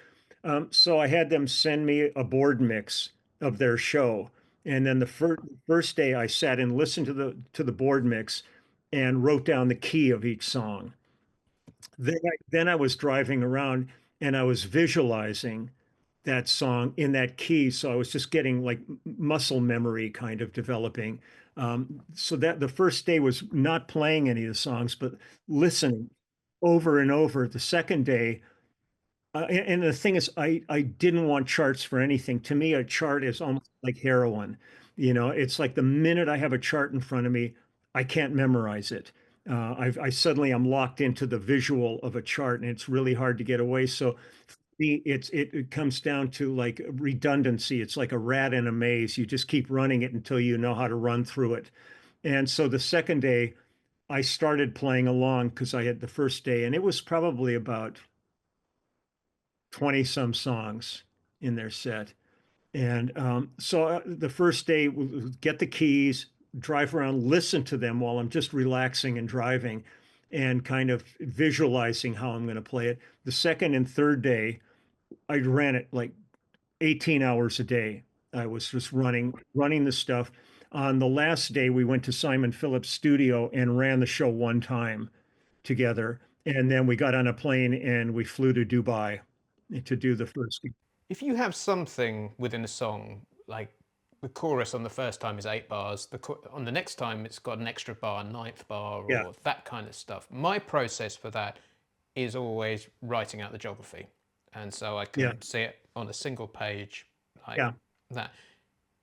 So I had them send me a board mix of their show, and then the first day I sat and listened to the board mix and wrote down the key of each song. Then I was driving around, and I was visualizing that song in that key. So I was just getting like muscle memory kind of developing. So that the first day was not playing any of the songs, but listening over and over. The second day, and the thing is, I didn't want charts for anything. To me, a chart is almost like heroin. It's like the minute I have a chart in front of me, I can't memorize it. I suddenly I'm locked into the visual of a chart, and it's really hard to get away. So it comes down to like redundancy. It's like a rat in a maze. You just keep running it until you know how to run through it. And so the second day, I started playing along, because I had the first day, and it was probably about 20 some songs in their set. And so the first day, get the keys, drive around, listen to them while I'm just relaxing and driving, and kind of visualizing how I'm going to play it. The second and third day, I ran it like 18 hours a day. I was just running the stuff. On the last day, we went to Simon Phillips' studio and ran the show one time together. And then we got on a plane and we flew to Dubai to do the first. if you have something within a song, like the chorus on the first time is 8 bars, on the next time it's got an extra bar, ninth bar, Yeah, or that kind of stuff. My process for that is always writing out the geography, and so I yeah, can see it on a single page like yeah. that.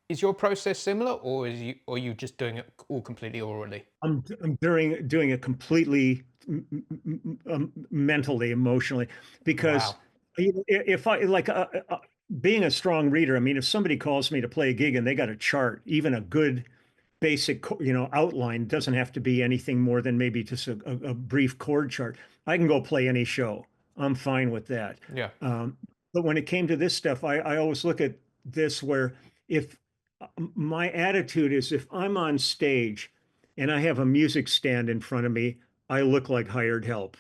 Is your process similar, or are you just doing it all completely orally? I'm doing it completely, mentally, emotionally, because Wow. if I like, being a strong reader, I mean, if somebody calls me to play a gig and they got a chart, even a good basic, outline, doesn't have to be anything more than maybe just a brief chord chart. I can go play any show. I'm fine with that. Yeah. Um, but when it came to this stuff, I always look at this where if my attitude is if I'm on stage and I have a music stand in front of me, I look like hired help.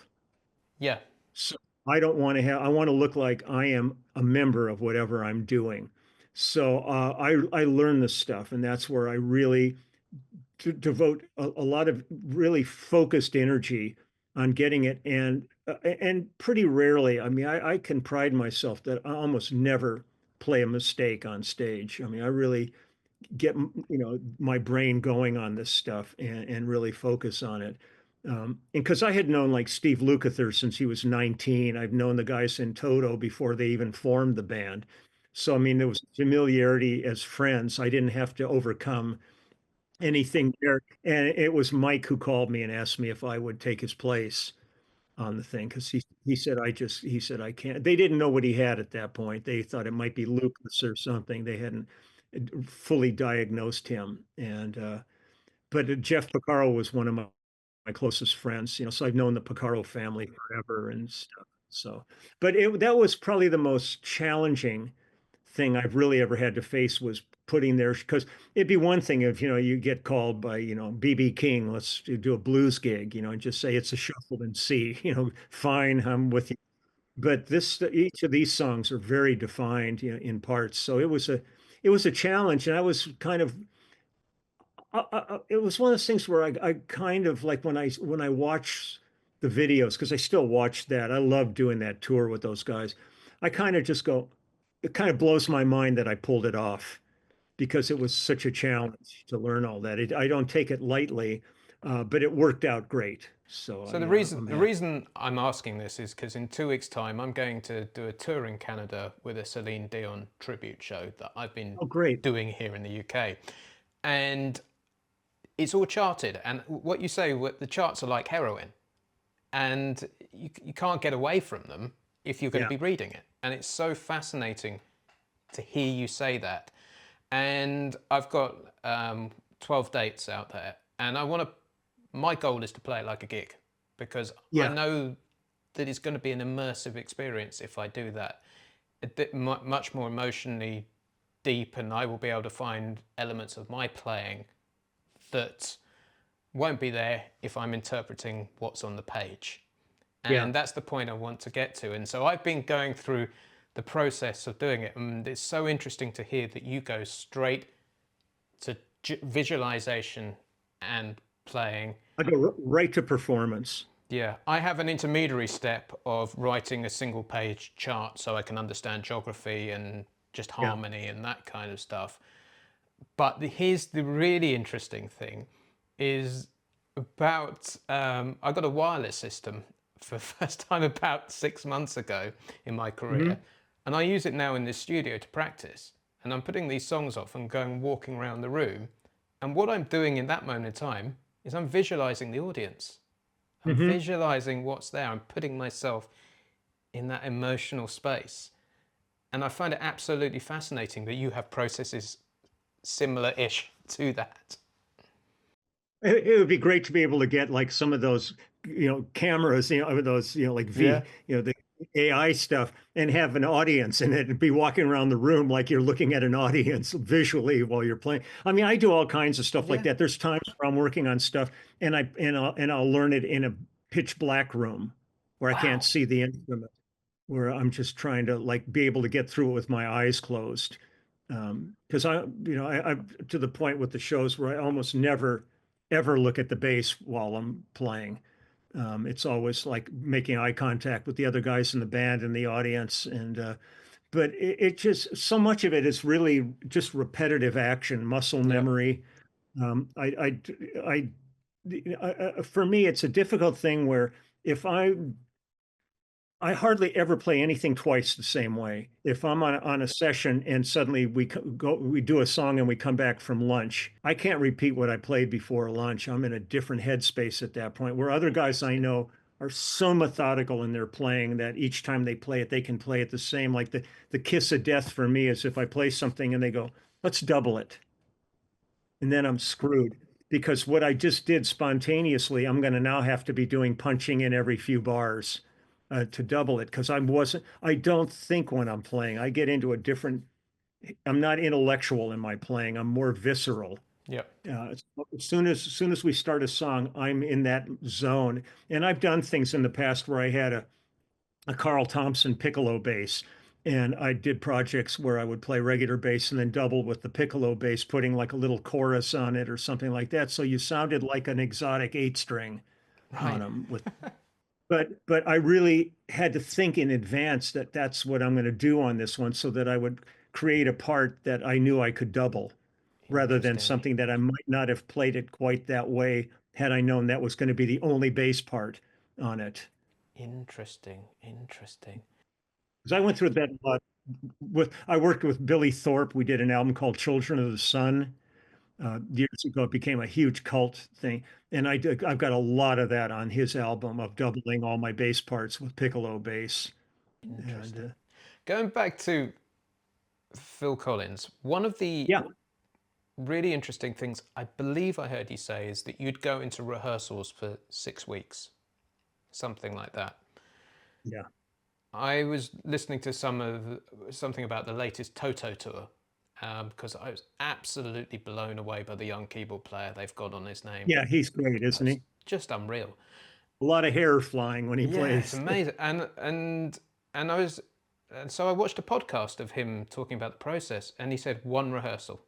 Yeah. So I don't want to have, I want to look like I am a member of whatever I'm doing. So I learn this stuff, and that's where I really devote a lot of really focused energy on getting it. And pretty rarely, I mean, I can pride myself that I almost never play a mistake on stage. I mean, I really get my brain going on this stuff and really focus on it. And because I had known like Steve Lukather since he was 19, I've known the guys in Toto before they even formed the band. So I mean, there was familiarity as friends. I didn't have to overcome anything there. And it was Mike who called me and asked me if I would take his place on the thing because he said I can't. They didn't know what he had at that point. They thought it might be lupus or something. They hadn't fully diagnosed him. And but Jeff Porcaro was one of my closest friends, so I've known the Porcaro family forever and stuff. So, but that was probably the most challenging thing I've really ever had to face was putting there because it'd be one thing if you get called by BB King, let's do a blues gig, and just say it's a shuffled in C, fine, I'm with you. But each of these songs are very defined, in parts, so it was a challenge, and I was kind of it was one of those things where I kind of like when I watch the videos because I still watch that. I love doing that tour with those guys. I kind of just go, it kind of blows my mind that I pulled it off because it was such a challenge to learn all that. I don't take it lightly, but it worked out great. So So the reason I'm the happy. reason I'm asking this is because in 2 weeks' time I'm going to do a tour in Canada with a Celine Dion tribute show that I've been Oh, great. doing here in the UK, and it's all charted. And what you say, the charts are like heroin, and you can't get away from them if you're going to Yeah. be reading it. And it's so fascinating to hear you say that. And I've got 12 dates out there, and my goal is to play it like a gig because I Yeah. know that it's going to be an immersive experience if I do that. A bit much more emotionally deep, and I will be able to find elements of my playing that won't be there if I'm interpreting what's on the page. Yeah. And that's the point I want to get to. And so I've been going through the process of doing it, and it's so interesting to hear that you go straight to visualization and playing. I go right to performance. Yeah, I have an intermediary step of writing a single page chart so I can understand geography and just Yeah. harmony and that kind of stuff. But here's the really interesting thing is about, I got a wireless system for the first time about 6 months ago in my career. Hmm. And I use it now in this studio to practice. And I'm putting these songs off and going walking around the room. And what I'm doing in that moment in time is I'm visualizing the audience. I'm Hmm. visualizing what's there. I'm putting myself in that emotional space. And I find it absolutely fascinating that you have processes similar-ish to that. It would be great to be able to get like some of those, cameras, those, like Yeah. the AI stuff and have an audience in it and be walking around the room like you're looking at an audience visually while you're playing. I mean, I do all kinds of stuff like Yeah. that. There's times where I'm working on stuff and I'll learn it in a pitch black room where I can't Wow. see the instrument where I'm just trying to like be able to get through it with my eyes closed. Because I to the point with the shows where I almost never ever look at the bass while I'm playing. It's always like making eye contact with the other guys in the band and the audience, and but it just so much of it is really just repetitive action, muscle Yeah. memory. Um, I, I, for me, it's a difficult thing where if I hardly ever play anything twice the same way. If I'm on a session and suddenly we do a song and we come back from lunch, I can't repeat what I played before lunch. I'm in a different headspace at that point, where other guys I know are so methodical in their playing that each time they play it, they can play it the same. Like the kiss of death for me is if I play something and they go, let's double it. And then I'm screwed because what I just did spontaneously, I'm going to now have to be doing punching in every few bars to double it because I don't think when I'm playing. I get into a different, I'm not intellectual in my playing. I'm more visceral. Yep. As soon as we start a song, I'm in that zone. And I've done things in the past where I had a Carl Thompson piccolo bass. And I did projects where I would play regular bass and then double with the piccolo bass, putting like a little chorus on it or something like that. So you sounded like an exotic eight string on Right. them with, but I really had to think in advance that that's what I'm going to do on this one so that I would create a part that I knew I could double rather than Interesting. something that I might not have played it quite that way had I known that was going to be the only bass part on it. Interesting. Interesting. Because I went through that a lot. I worked with Billy Thorpe. We did an album called Children of the Sun years ago. It became a huge cult thing, and I've got a lot of that on his album of doubling all my bass parts with piccolo bass. And Interesting. Going back to Phil Collins, one of the yeah, really interesting things I believe I heard you say is that you'd go into rehearsals for 6 weeks, something like that. yeah, I was listening to something about the latest Toto tour because I was absolutely blown away by the young keyboard player they've got on his name. yeah. He's great, isn't It's he? just unreal. A lot of hair flying when he Yeah, it's plays. amazing. And I was and so I watched a podcast of him talking about the process, and he said one rehearsal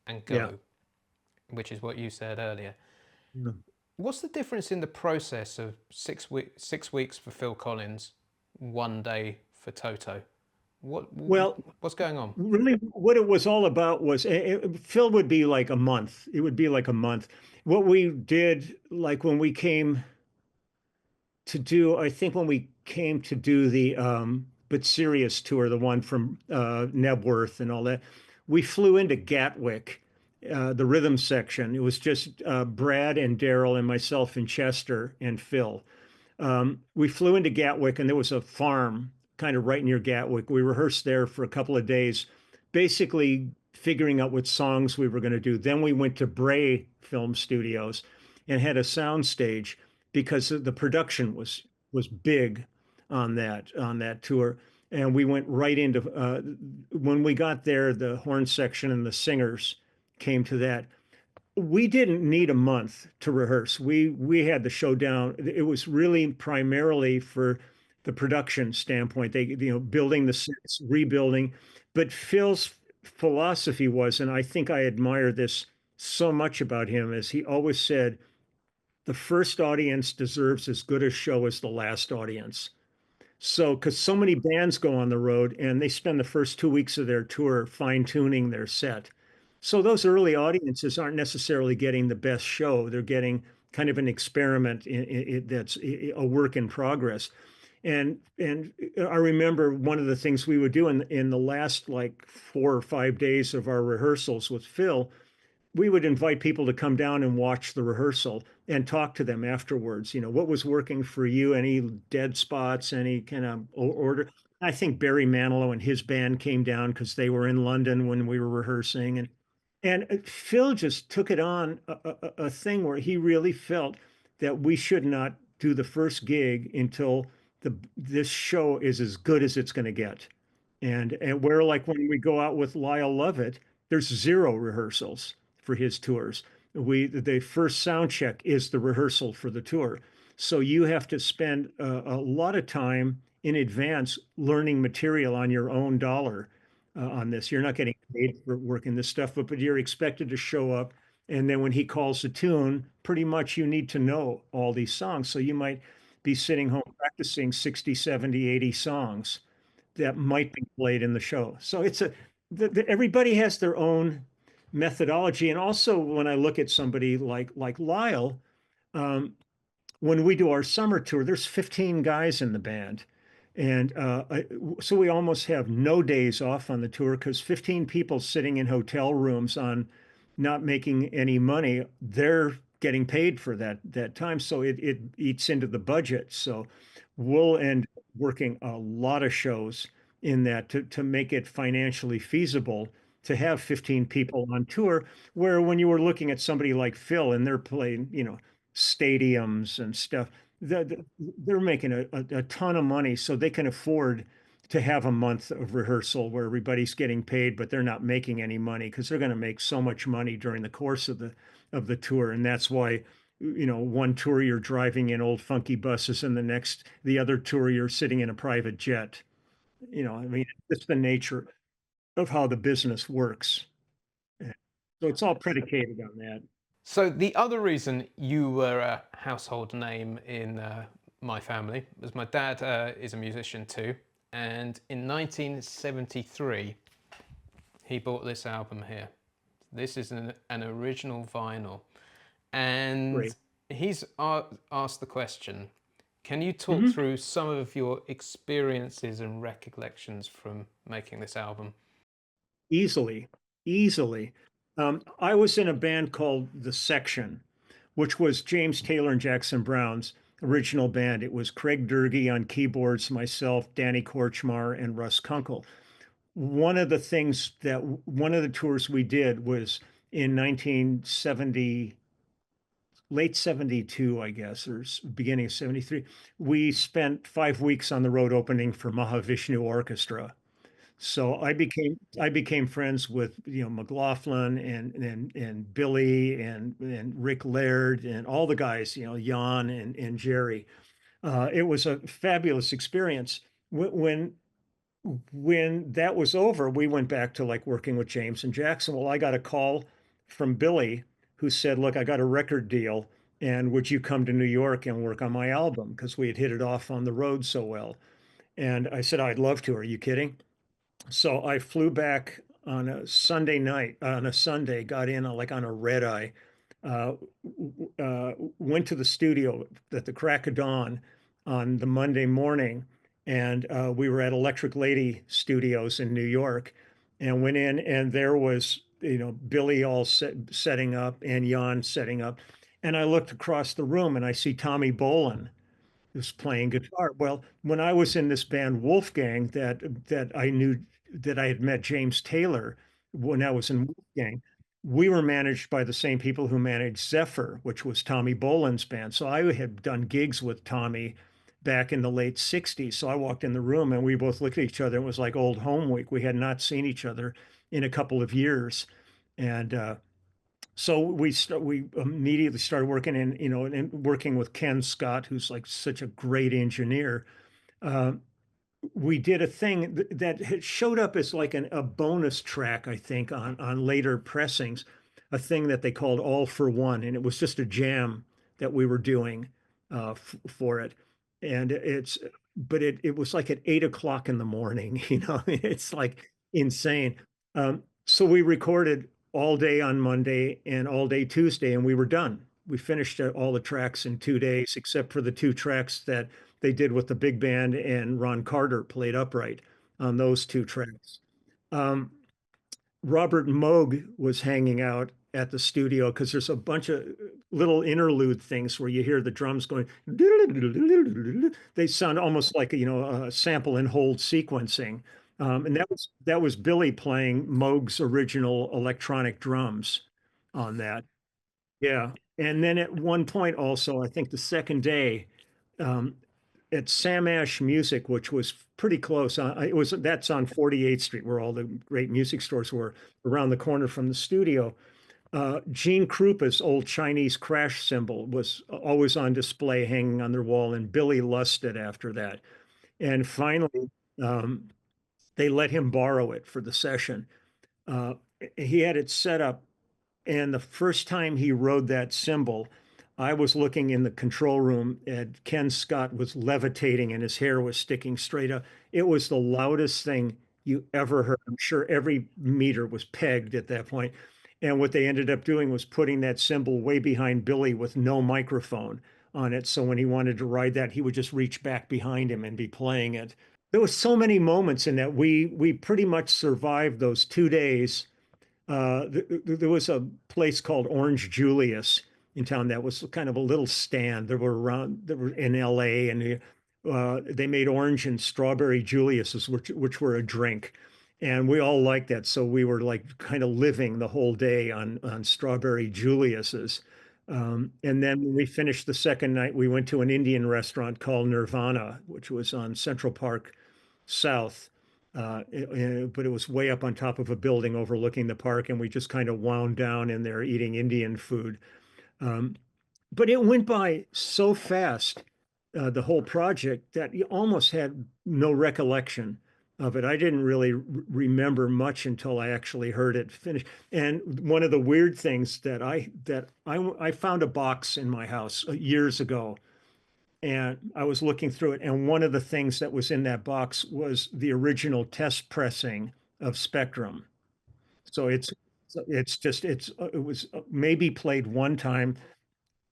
and Yeah. go, which is what you said earlier. Yeah. What's the difference in the process of 6 weeks for Phil Collins, 1 day for Toto? What Well, what's going on? really, what it was all about was Phil would be like a month. It would be like a month. What we did, like when we came to do, I think when we came to do the but serious tour, the one from Knebworth and all that, we flew into Gatwick, the rhythm section. It was just Brad and Daryl and myself and Chester and Phil. We flew into Gatwick, and there was a farm kind of right near Gatwick. We rehearsed there for a couple of days, basically figuring out what songs we were going to do. Then we went to Bray Film Studios and had a sound stage because the production was big on that tour. And we went right into when we got there, the horn section and the singers came to that. We didn't need a month to rehearse. We had the show down. It was really primarily for the production standpoint. They, building the sets, rebuilding. But Phil's philosophy was, and I think I admire this so much about him, is he always said, the first audience deserves as good a show as the last audience. So, because so many bands go on the road and they spend the first 2 weeks of their tour fine tuning their set. So, those early audiences aren't necessarily getting the best show. They're getting kind of an experiment that's a work in progress. And I remember one of the things we would do in the last like 4 or 5 days of our rehearsals with Phil, we would invite people to come down and watch the rehearsal and talk to them afterwards. What was working for you? Any dead spots? Any kind of order? I think Barry Manilow and his band came down because they were in London when we were rehearsing, and Phil just took it on a thing where he really felt that we should not do the first gig until this show is as good as it's going to get. And where like when we go out with Lyle Lovett, there's zero rehearsals for his tours. The first sound check is the rehearsal for the tour. So you have to spend a lot of time in advance learning material on your own dollar on this. You're not getting paid for working this stuff, but you're expected to show up. And then when he calls the tune, pretty much you need to know all these songs. So you might be sitting home practicing 60, 70, 80 songs that might be played in the show. So everybody has their own methodology. And also when I look at somebody like Lyle, um, when we do our summer tour, there's 15 guys in the band. And so we almost have no days off on the tour because 15 people sitting in hotel rooms on not making any money, they're getting paid for that time. So it eats into the budget. So we'll end up working a lot of shows in that to make it financially feasible to have 15 people on tour, where when you were looking at somebody like Phil and they're playing, stadiums and stuff, they're making a ton of money, so they can afford to have a month of rehearsal where everybody's getting paid, but they're not making any money because they're going to make so much money during the course of the tour, and that's why, one tour you're driving in old funky buses, and the other tour you're sitting in a private jet. I mean, it's the nature of how the business works. So it's all predicated on that. So the other reason you were a household name in my family was my dad is a musician too, and in 1973 he bought this album here. This is an original vinyl, and Great. he's asked the question, can you talk Mhm. through some of your experiences and recollections from making this album? Easily, easily. I was in a band called The Section, which was James Taylor and Jackson Brown's original band. It was Craig Durgee on keyboards, myself, Danny Korchmar, and Russ Kunkel. One of the tours we did was in 1970, late 72, I guess, or beginning of 73. We spent 5 weeks on the road opening for Mahavishnu Orchestra. So I became friends with McLaughlin and Billy and Rick Laird and all the guys, Jan and Jerry. It was a fabulous experience. When that was over, we went back to like working with James and Jackson. Well, I got a call from Billy who said, "Look, I got a record deal, and would you come to New York and work on my album?" Because we had hit it off on the road so well. And I said, "I'd love to. Are you kidding?" So I flew back on a Sunday night, on a Sunday, got in like on a red eye, uh, went to the studio at the crack of dawn on the Monday morning. And we were at Electric Lady Studios in New York and went in, and there was, Billy all setting up and Jan setting up. And I looked across the room and I see Tommy Bolin was playing guitar. Well, when I was in this band Wolfgang, that I knew, that I had met James Taylor when I was in Wolfgang, we were managed by the same people who managed Zephyr, which was Tommy Boland's band. So I had done gigs with Tommy back in the late 60s. So I walked in the room and we both looked at each other. It was like old home week. We had not seen each other in a couple of years. And so we immediately started working and working with Ken Scott, who's like such a great engineer. Uh, we did a thing that had showed up as like a bonus track, I think, on later pressings, a thing that they called All for One, and it was just a jam that we were doing for it. And it was like at 8 o'clock in the morning, it's like insane. So we recorded all day on Monday and all day Tuesday, and we were done. We finished all the tracks in 2 days, except for the two tracks that they did with the big band and Ron Carter played upright on those two tracks. Um, Robert Moog was hanging out at the studio because there's a bunch of little interlude things where you hear the drums going. They sound almost like a sample and hold sequencing, and that was Billy playing Moog's original electronic drums on that. Yeah, and then at one point also, I think the second day, um, at Sam Ash Music, which was pretty close. That's on 48th Street, where all the great music stores were around the corner from the studio. Gene Krupa's old Chinese crash cymbal was always on display, hanging on their wall, and Billy lusted after that. And finally, um, they let him borrow it for the session. Uh, he had it set up, and the first time he rode that cymbal, I was looking in the control room and Ken Scott was levitating and his hair was sticking straight up. It was the loudest thing you ever heard. I'm sure every meter was pegged at that point. And what they ended up doing was putting that cymbal way behind Billy with no microphone on it. So when he wanted to ride that, he would just reach back behind him and be playing it. There was so many moments in that we pretty much survived those 2 days. There was a place called Orange Julius in town that was kind of a little stand. There were in LA, and they made orange and strawberry Julius's, which were a drink. And we all liked that. So we were like kind of living the whole day on strawberry Julius's. And then when we finished the second night, we went to an Indian restaurant called Nirvana, which was on Central Park South. But it was way up on top of a building overlooking the park, and we just kind of wound down in there eating Indian food. Um, but it went by so fast, the whole project, that you almost had no recollection of it. I didn't really remember much until I actually heard it finish. And one of the weird things that I found a box in my house years ago, and I was looking through it, and one of the things that was in that box was the original test pressing of Spectrum. So it was maybe played one time.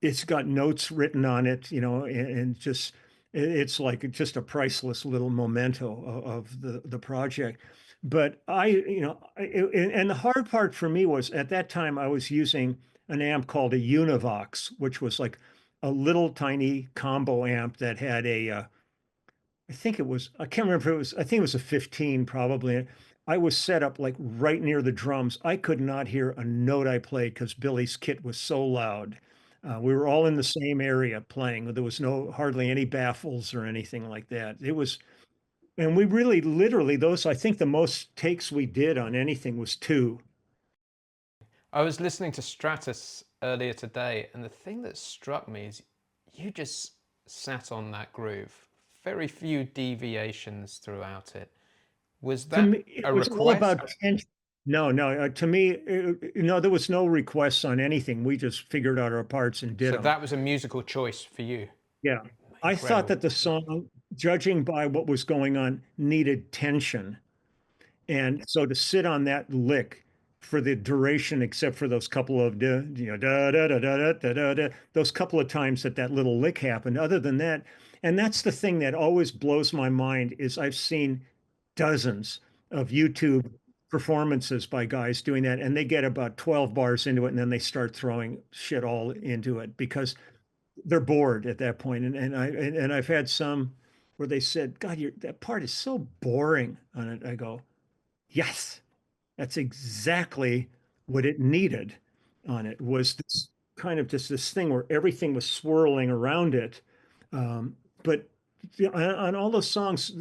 It's got notes written on it, and just it's like just a priceless little memento of the project. But and the hard part for me was at that time I was using an amp called a Univox, which was like a little tiny combo amp that had I can't remember if it was, I think it was a 15 probably. I was set up like right near the drums. I could not hear a note I played because Billy's kit was so loud. We were all in the same area playing. There was hardly any baffles or anything like that. And we really literally I think the most takes we did on anything was two. I was listening to Stratus earlier today, and the thing that struck me is you just sat on that groove. Very few deviations throughout it. Was To that me, it a was all request? about tension. No, no, to me, no, there was no requests on anything. We just figured out our parts and did So them. that was a musical choice for you. Yeah. I thought Incredible. that the song, judging by what was going on, needed tension. And so to sit on that lick for the duration, except for those couple of da da da da da da da, those couple of times that little lick happened. Other than that, and that's the thing that always blows my mind is I've seen dozens of YouTube performances by guys doing that, and they get about 12 bars into it, and then they start throwing shit all into it because they're bored at that point. And I've had some where they said, "God, that part is so boring on it." I go, "Yes, that's exactly what it needed on it was this kind of just this thing where everything was swirling around it." But on all those songs,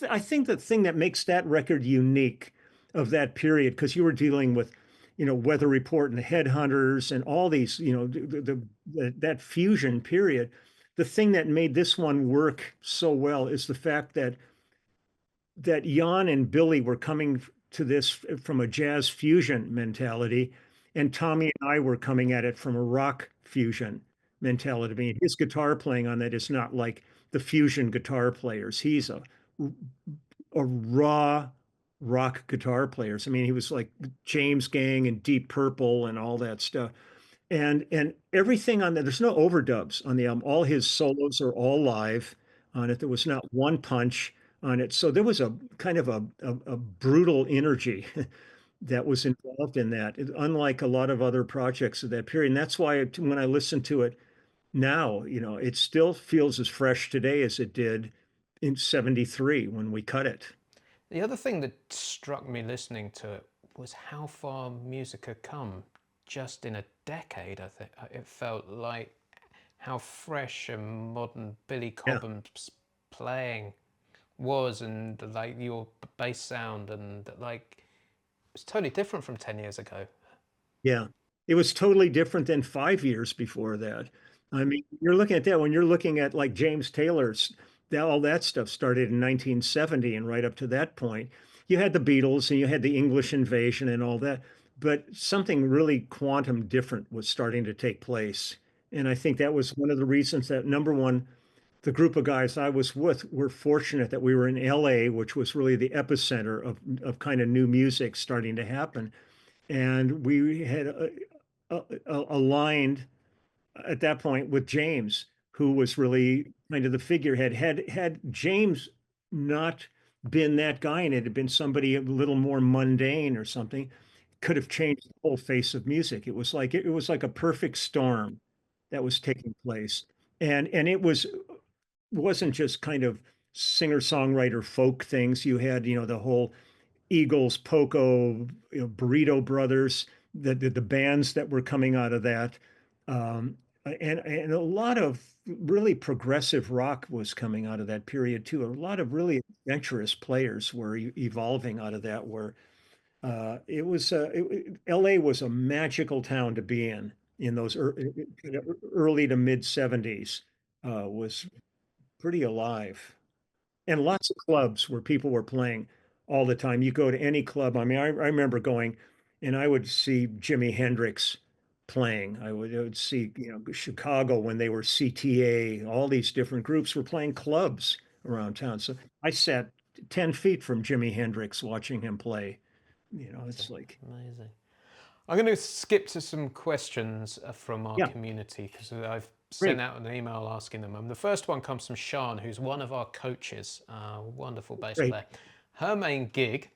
I think the thing that makes that record unique of that period, because you were dealing with, Weather Report and the Headhunters and all these, that fusion period. The thing that made this one work so well is the fact that Jan and Billy were coming to this from a jazz fusion mentality, and Tommy and I were coming at it from a rock fusion mentality. I mean, his guitar playing on that is not like the fusion guitar players. He's a raw rock guitar player. I mean, he was like James Gang and Deep Purple and all that stuff. And everything on there's no overdubs on the album. All his solos are all live on it. There was not one punch on it. So there was a kind of a brutal energy that was involved in that, unlike a lot of other projects of that period. And that's why when I listen to it now, it still feels as fresh today as it did in 73 when we cut it. The other thing that struck me listening to it was how far music had come just in a decade. I think it felt like how fresh and modern Billy Yeah. Cobham's playing was, and like your bass sound, and like it's totally different from 10 years ago. Yeah. It was totally different than 5 years before that. I mean, you're looking at that when you're looking at like James Taylor's, all that stuff started in 1970 and right up to that point. You had the Beatles and you had the English invasion and all that, but something really quantum different was starting to take place. And I think that was one of the reasons that number one, the group of guys I was with were fortunate that we were in LA, which was really the epicenter of kind of new music starting to happen. And we had aligned at that point with James, who was really kind of the figurehead. Had James not been that guy and it had been somebody a little more mundane or something, could have changed the whole face of music. It was like a perfect storm that was taking place. And wasn't just kind of singer-songwriter folk things. You had, the whole Eagles, Poco, Burrito Brothers, the bands that were coming out of that. Um, and a lot of really progressive rock was coming out of that period too. A lot of really adventurous players were evolving out of that. Where LA was a magical town to be in those early to mid '70s. Was pretty alive. And lots of clubs where people were playing all the time. You go to any club. I mean, I remember going and I would see Jimi Hendrix playing. I would see, Chicago when they were CTA, all these different groups were playing clubs around town. So I sat 10 feet from Jimi Hendrix watching him play. It's like, Amazing. I'm going to skip to some questions from our yeah, community because I've sent great, out an email asking them. The first one comes from Sean, who's one of our coaches, wonderful bass great. player. Her main gig,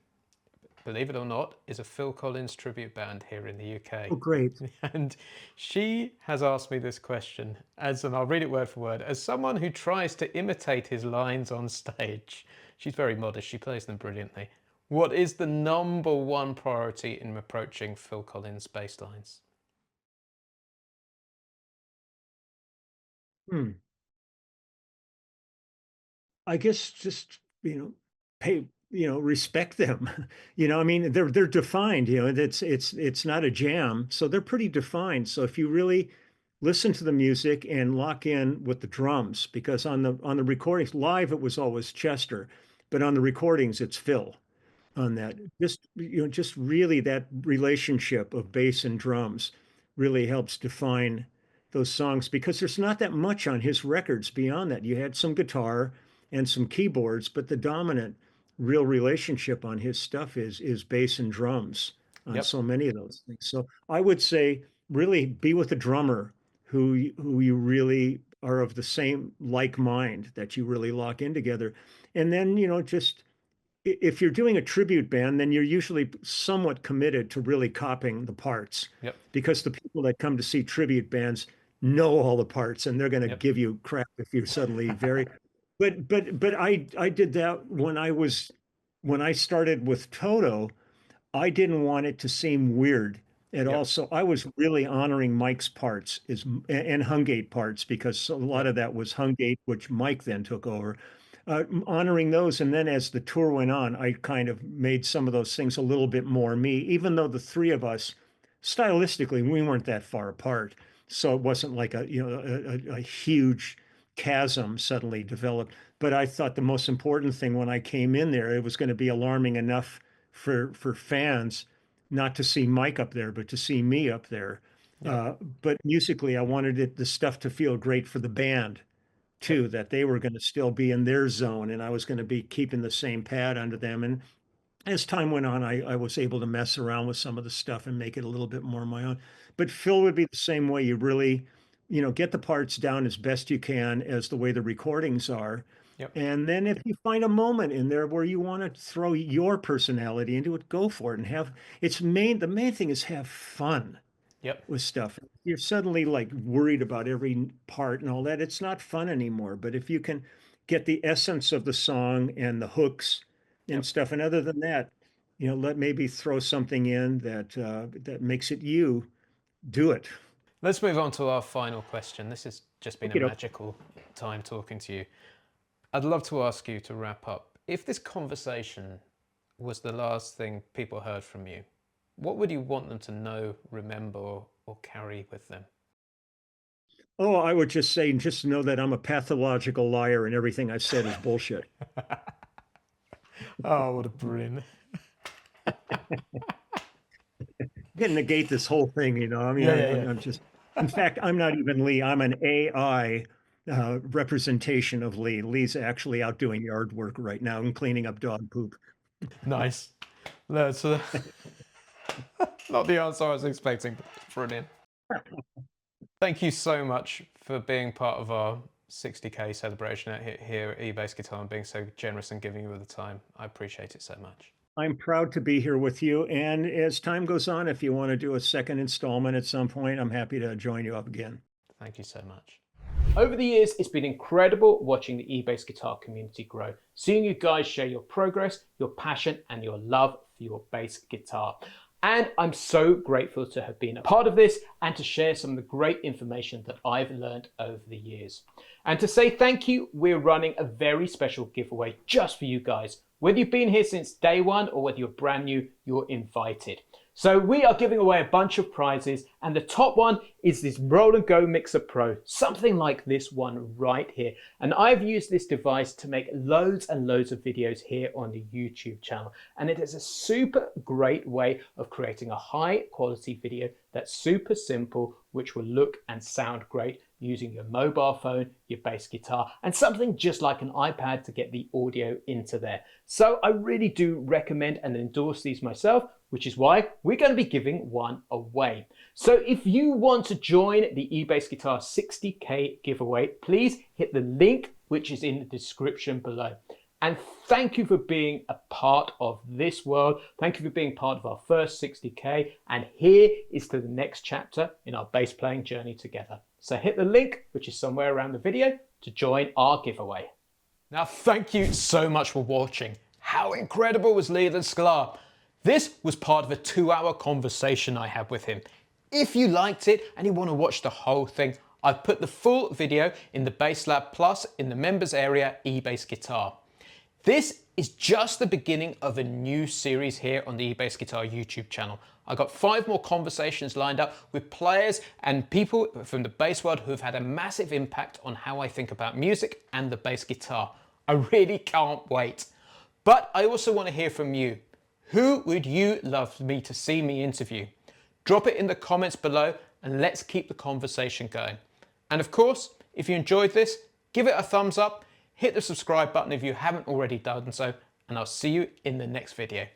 believe it or not, is a Phil Collins tribute band here in the UK. Oh, great. And she has asked me this question, and I'll read it word for word. As someone who tries to imitate his lines on stage, she's very modest, she plays them brilliantly. What is the number one priority in approaching Phil Collins' bass lines? Hmm. I guess just, pay, respect them. I mean, they're defined, it's not a jam, so they're pretty defined. So if you really listen to the music and lock in with the drums, because on the recordings live it was always Chester, but on the recordings it's Phil on that. Just really that relationship of bass and drums really helps define those songs because there's not that much on his records beyond that. You had some guitar and some keyboards, but the dominant real relationship on his stuff is bass and drums on Yep, so many of those things. So I would say really be with a drummer who you really are of the same like mind that you really lock in together. And then, just if you're doing a tribute band, then you're usually somewhat committed to really copying the parts yep, because the people that come to see tribute bands know all the parts and they're going to yep, give you crap if you're suddenly very but I did that when I started with Toto. I didn't want it to seem weird at all. yep, So I was really honoring Mike's parts and Hungate parts because a lot yep, of that was Hungate, which Mike then took over. Honoring those. And then as the tour went on, I kind of made some of those things a little bit more me, even though the three of us, stylistically, we weren't that far apart. So it wasn't like a huge chasm suddenly developed. But I thought the most important thing when I came in there, it was going to be alarming enough for fans not to see Mike up there, but to see me up there. yep, But musically, I wanted the stuff to feel great for the band yep, too, that they were going to still be in their zone and I was going to be keeping the same pad under them. And as time went on, I was able to mess around with some of the stuff and make it a little bit more my own. But Phil would be the same way. You really, get the parts down as best you can as the way the recordings are. yep, And then if you find a moment in there where you want to throw your personality into it, go for it and the main thing is have fun yep, with stuff. You're suddenly like worried about every part and all that. It's not fun anymore. But if you can get the essence of the song and the hooks and yep. stuff, and other than that, let maybe throw something in that makes it you, do it. Let's move on to our final question. This has just been a Okay, magical time talking to you. I'd love to ask you to wrap up. If this conversation was the last thing people heard from you, what would you want them to know, remember, or carry with them? oh, I would just know that I'm a pathological liar and everything I've said is bullshit. Oh, what a brilliant. You can negate this whole thing, I mean, Yeah, yeah, yeah. I'm just, in fact, I'm not even Lee. I'm an AI representation of Lee. Lee's actually out doing yard work right now and cleaning up dog poop. Nice. That's not the answer I was expecting, but it's brilliant. Thank you so much for being part of our 60K celebration here at eBass Guitar and being so generous and giving you the time. I appreciate it so much. I'm proud to be here with you. And as time goes on, if you want to do a second installment at some point, I'm happy to join you up again. Thank you so much. Over the years, it's been incredible watching the eBass guitar community grow, seeing you guys share your progress, your passion, and your love for your bass guitar. And I'm so grateful to have been a part of this and to share some of the great information that I've learned over the years. And to say thank you, we're running a very special giveaway just for you guys. Whether you've been here since day one or whether you're brand new, you're invited. So we are giving away a bunch of prizes, and the top one is this Roll & Go Mixer Pro, something like this one right here. And I've used this device to make loads and loads of videos here on the YouTube channel. And it is a super great way of creating a high quality video that's super simple, which will look and sound great using your mobile phone, your bass guitar, and something just like an iPad to get the audio into there. So I really do recommend and endorse these myself, which is why we're going to be giving one away. So if you want to join the eBass Guitar 60K giveaway, please hit the link which is in the description below. And thank you for being a part of this world. Thank you for being part of our first 60K. And here is to the next chapter in our bass playing journey together. So hit the link, which is somewhere around the video, to join our giveaway. Now, thank you so much for watching. How incredible was Leland Sklar? This was part of a 2-hour conversation I had with him. If you liked it and you want to watch the whole thing, I've put the full video in the Bass Lab Plus in the members area eBass Guitar. This is just the beginning of a new series here on the eBass Guitar YouTube channel. I've got 5 more conversations lined up with players and people from the bass world who have had a massive impact on how I think about music and the bass guitar. I really can't wait. But I also want to hear from you. Who would you love me to see me interview? Drop it in the comments below and let's keep the conversation going. And of course, if you enjoyed this, give it a thumbs up, hit the subscribe button if you haven't already done so, and I'll see you in the next video.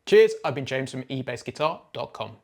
Cheers, I've been James from ebassguitar.com.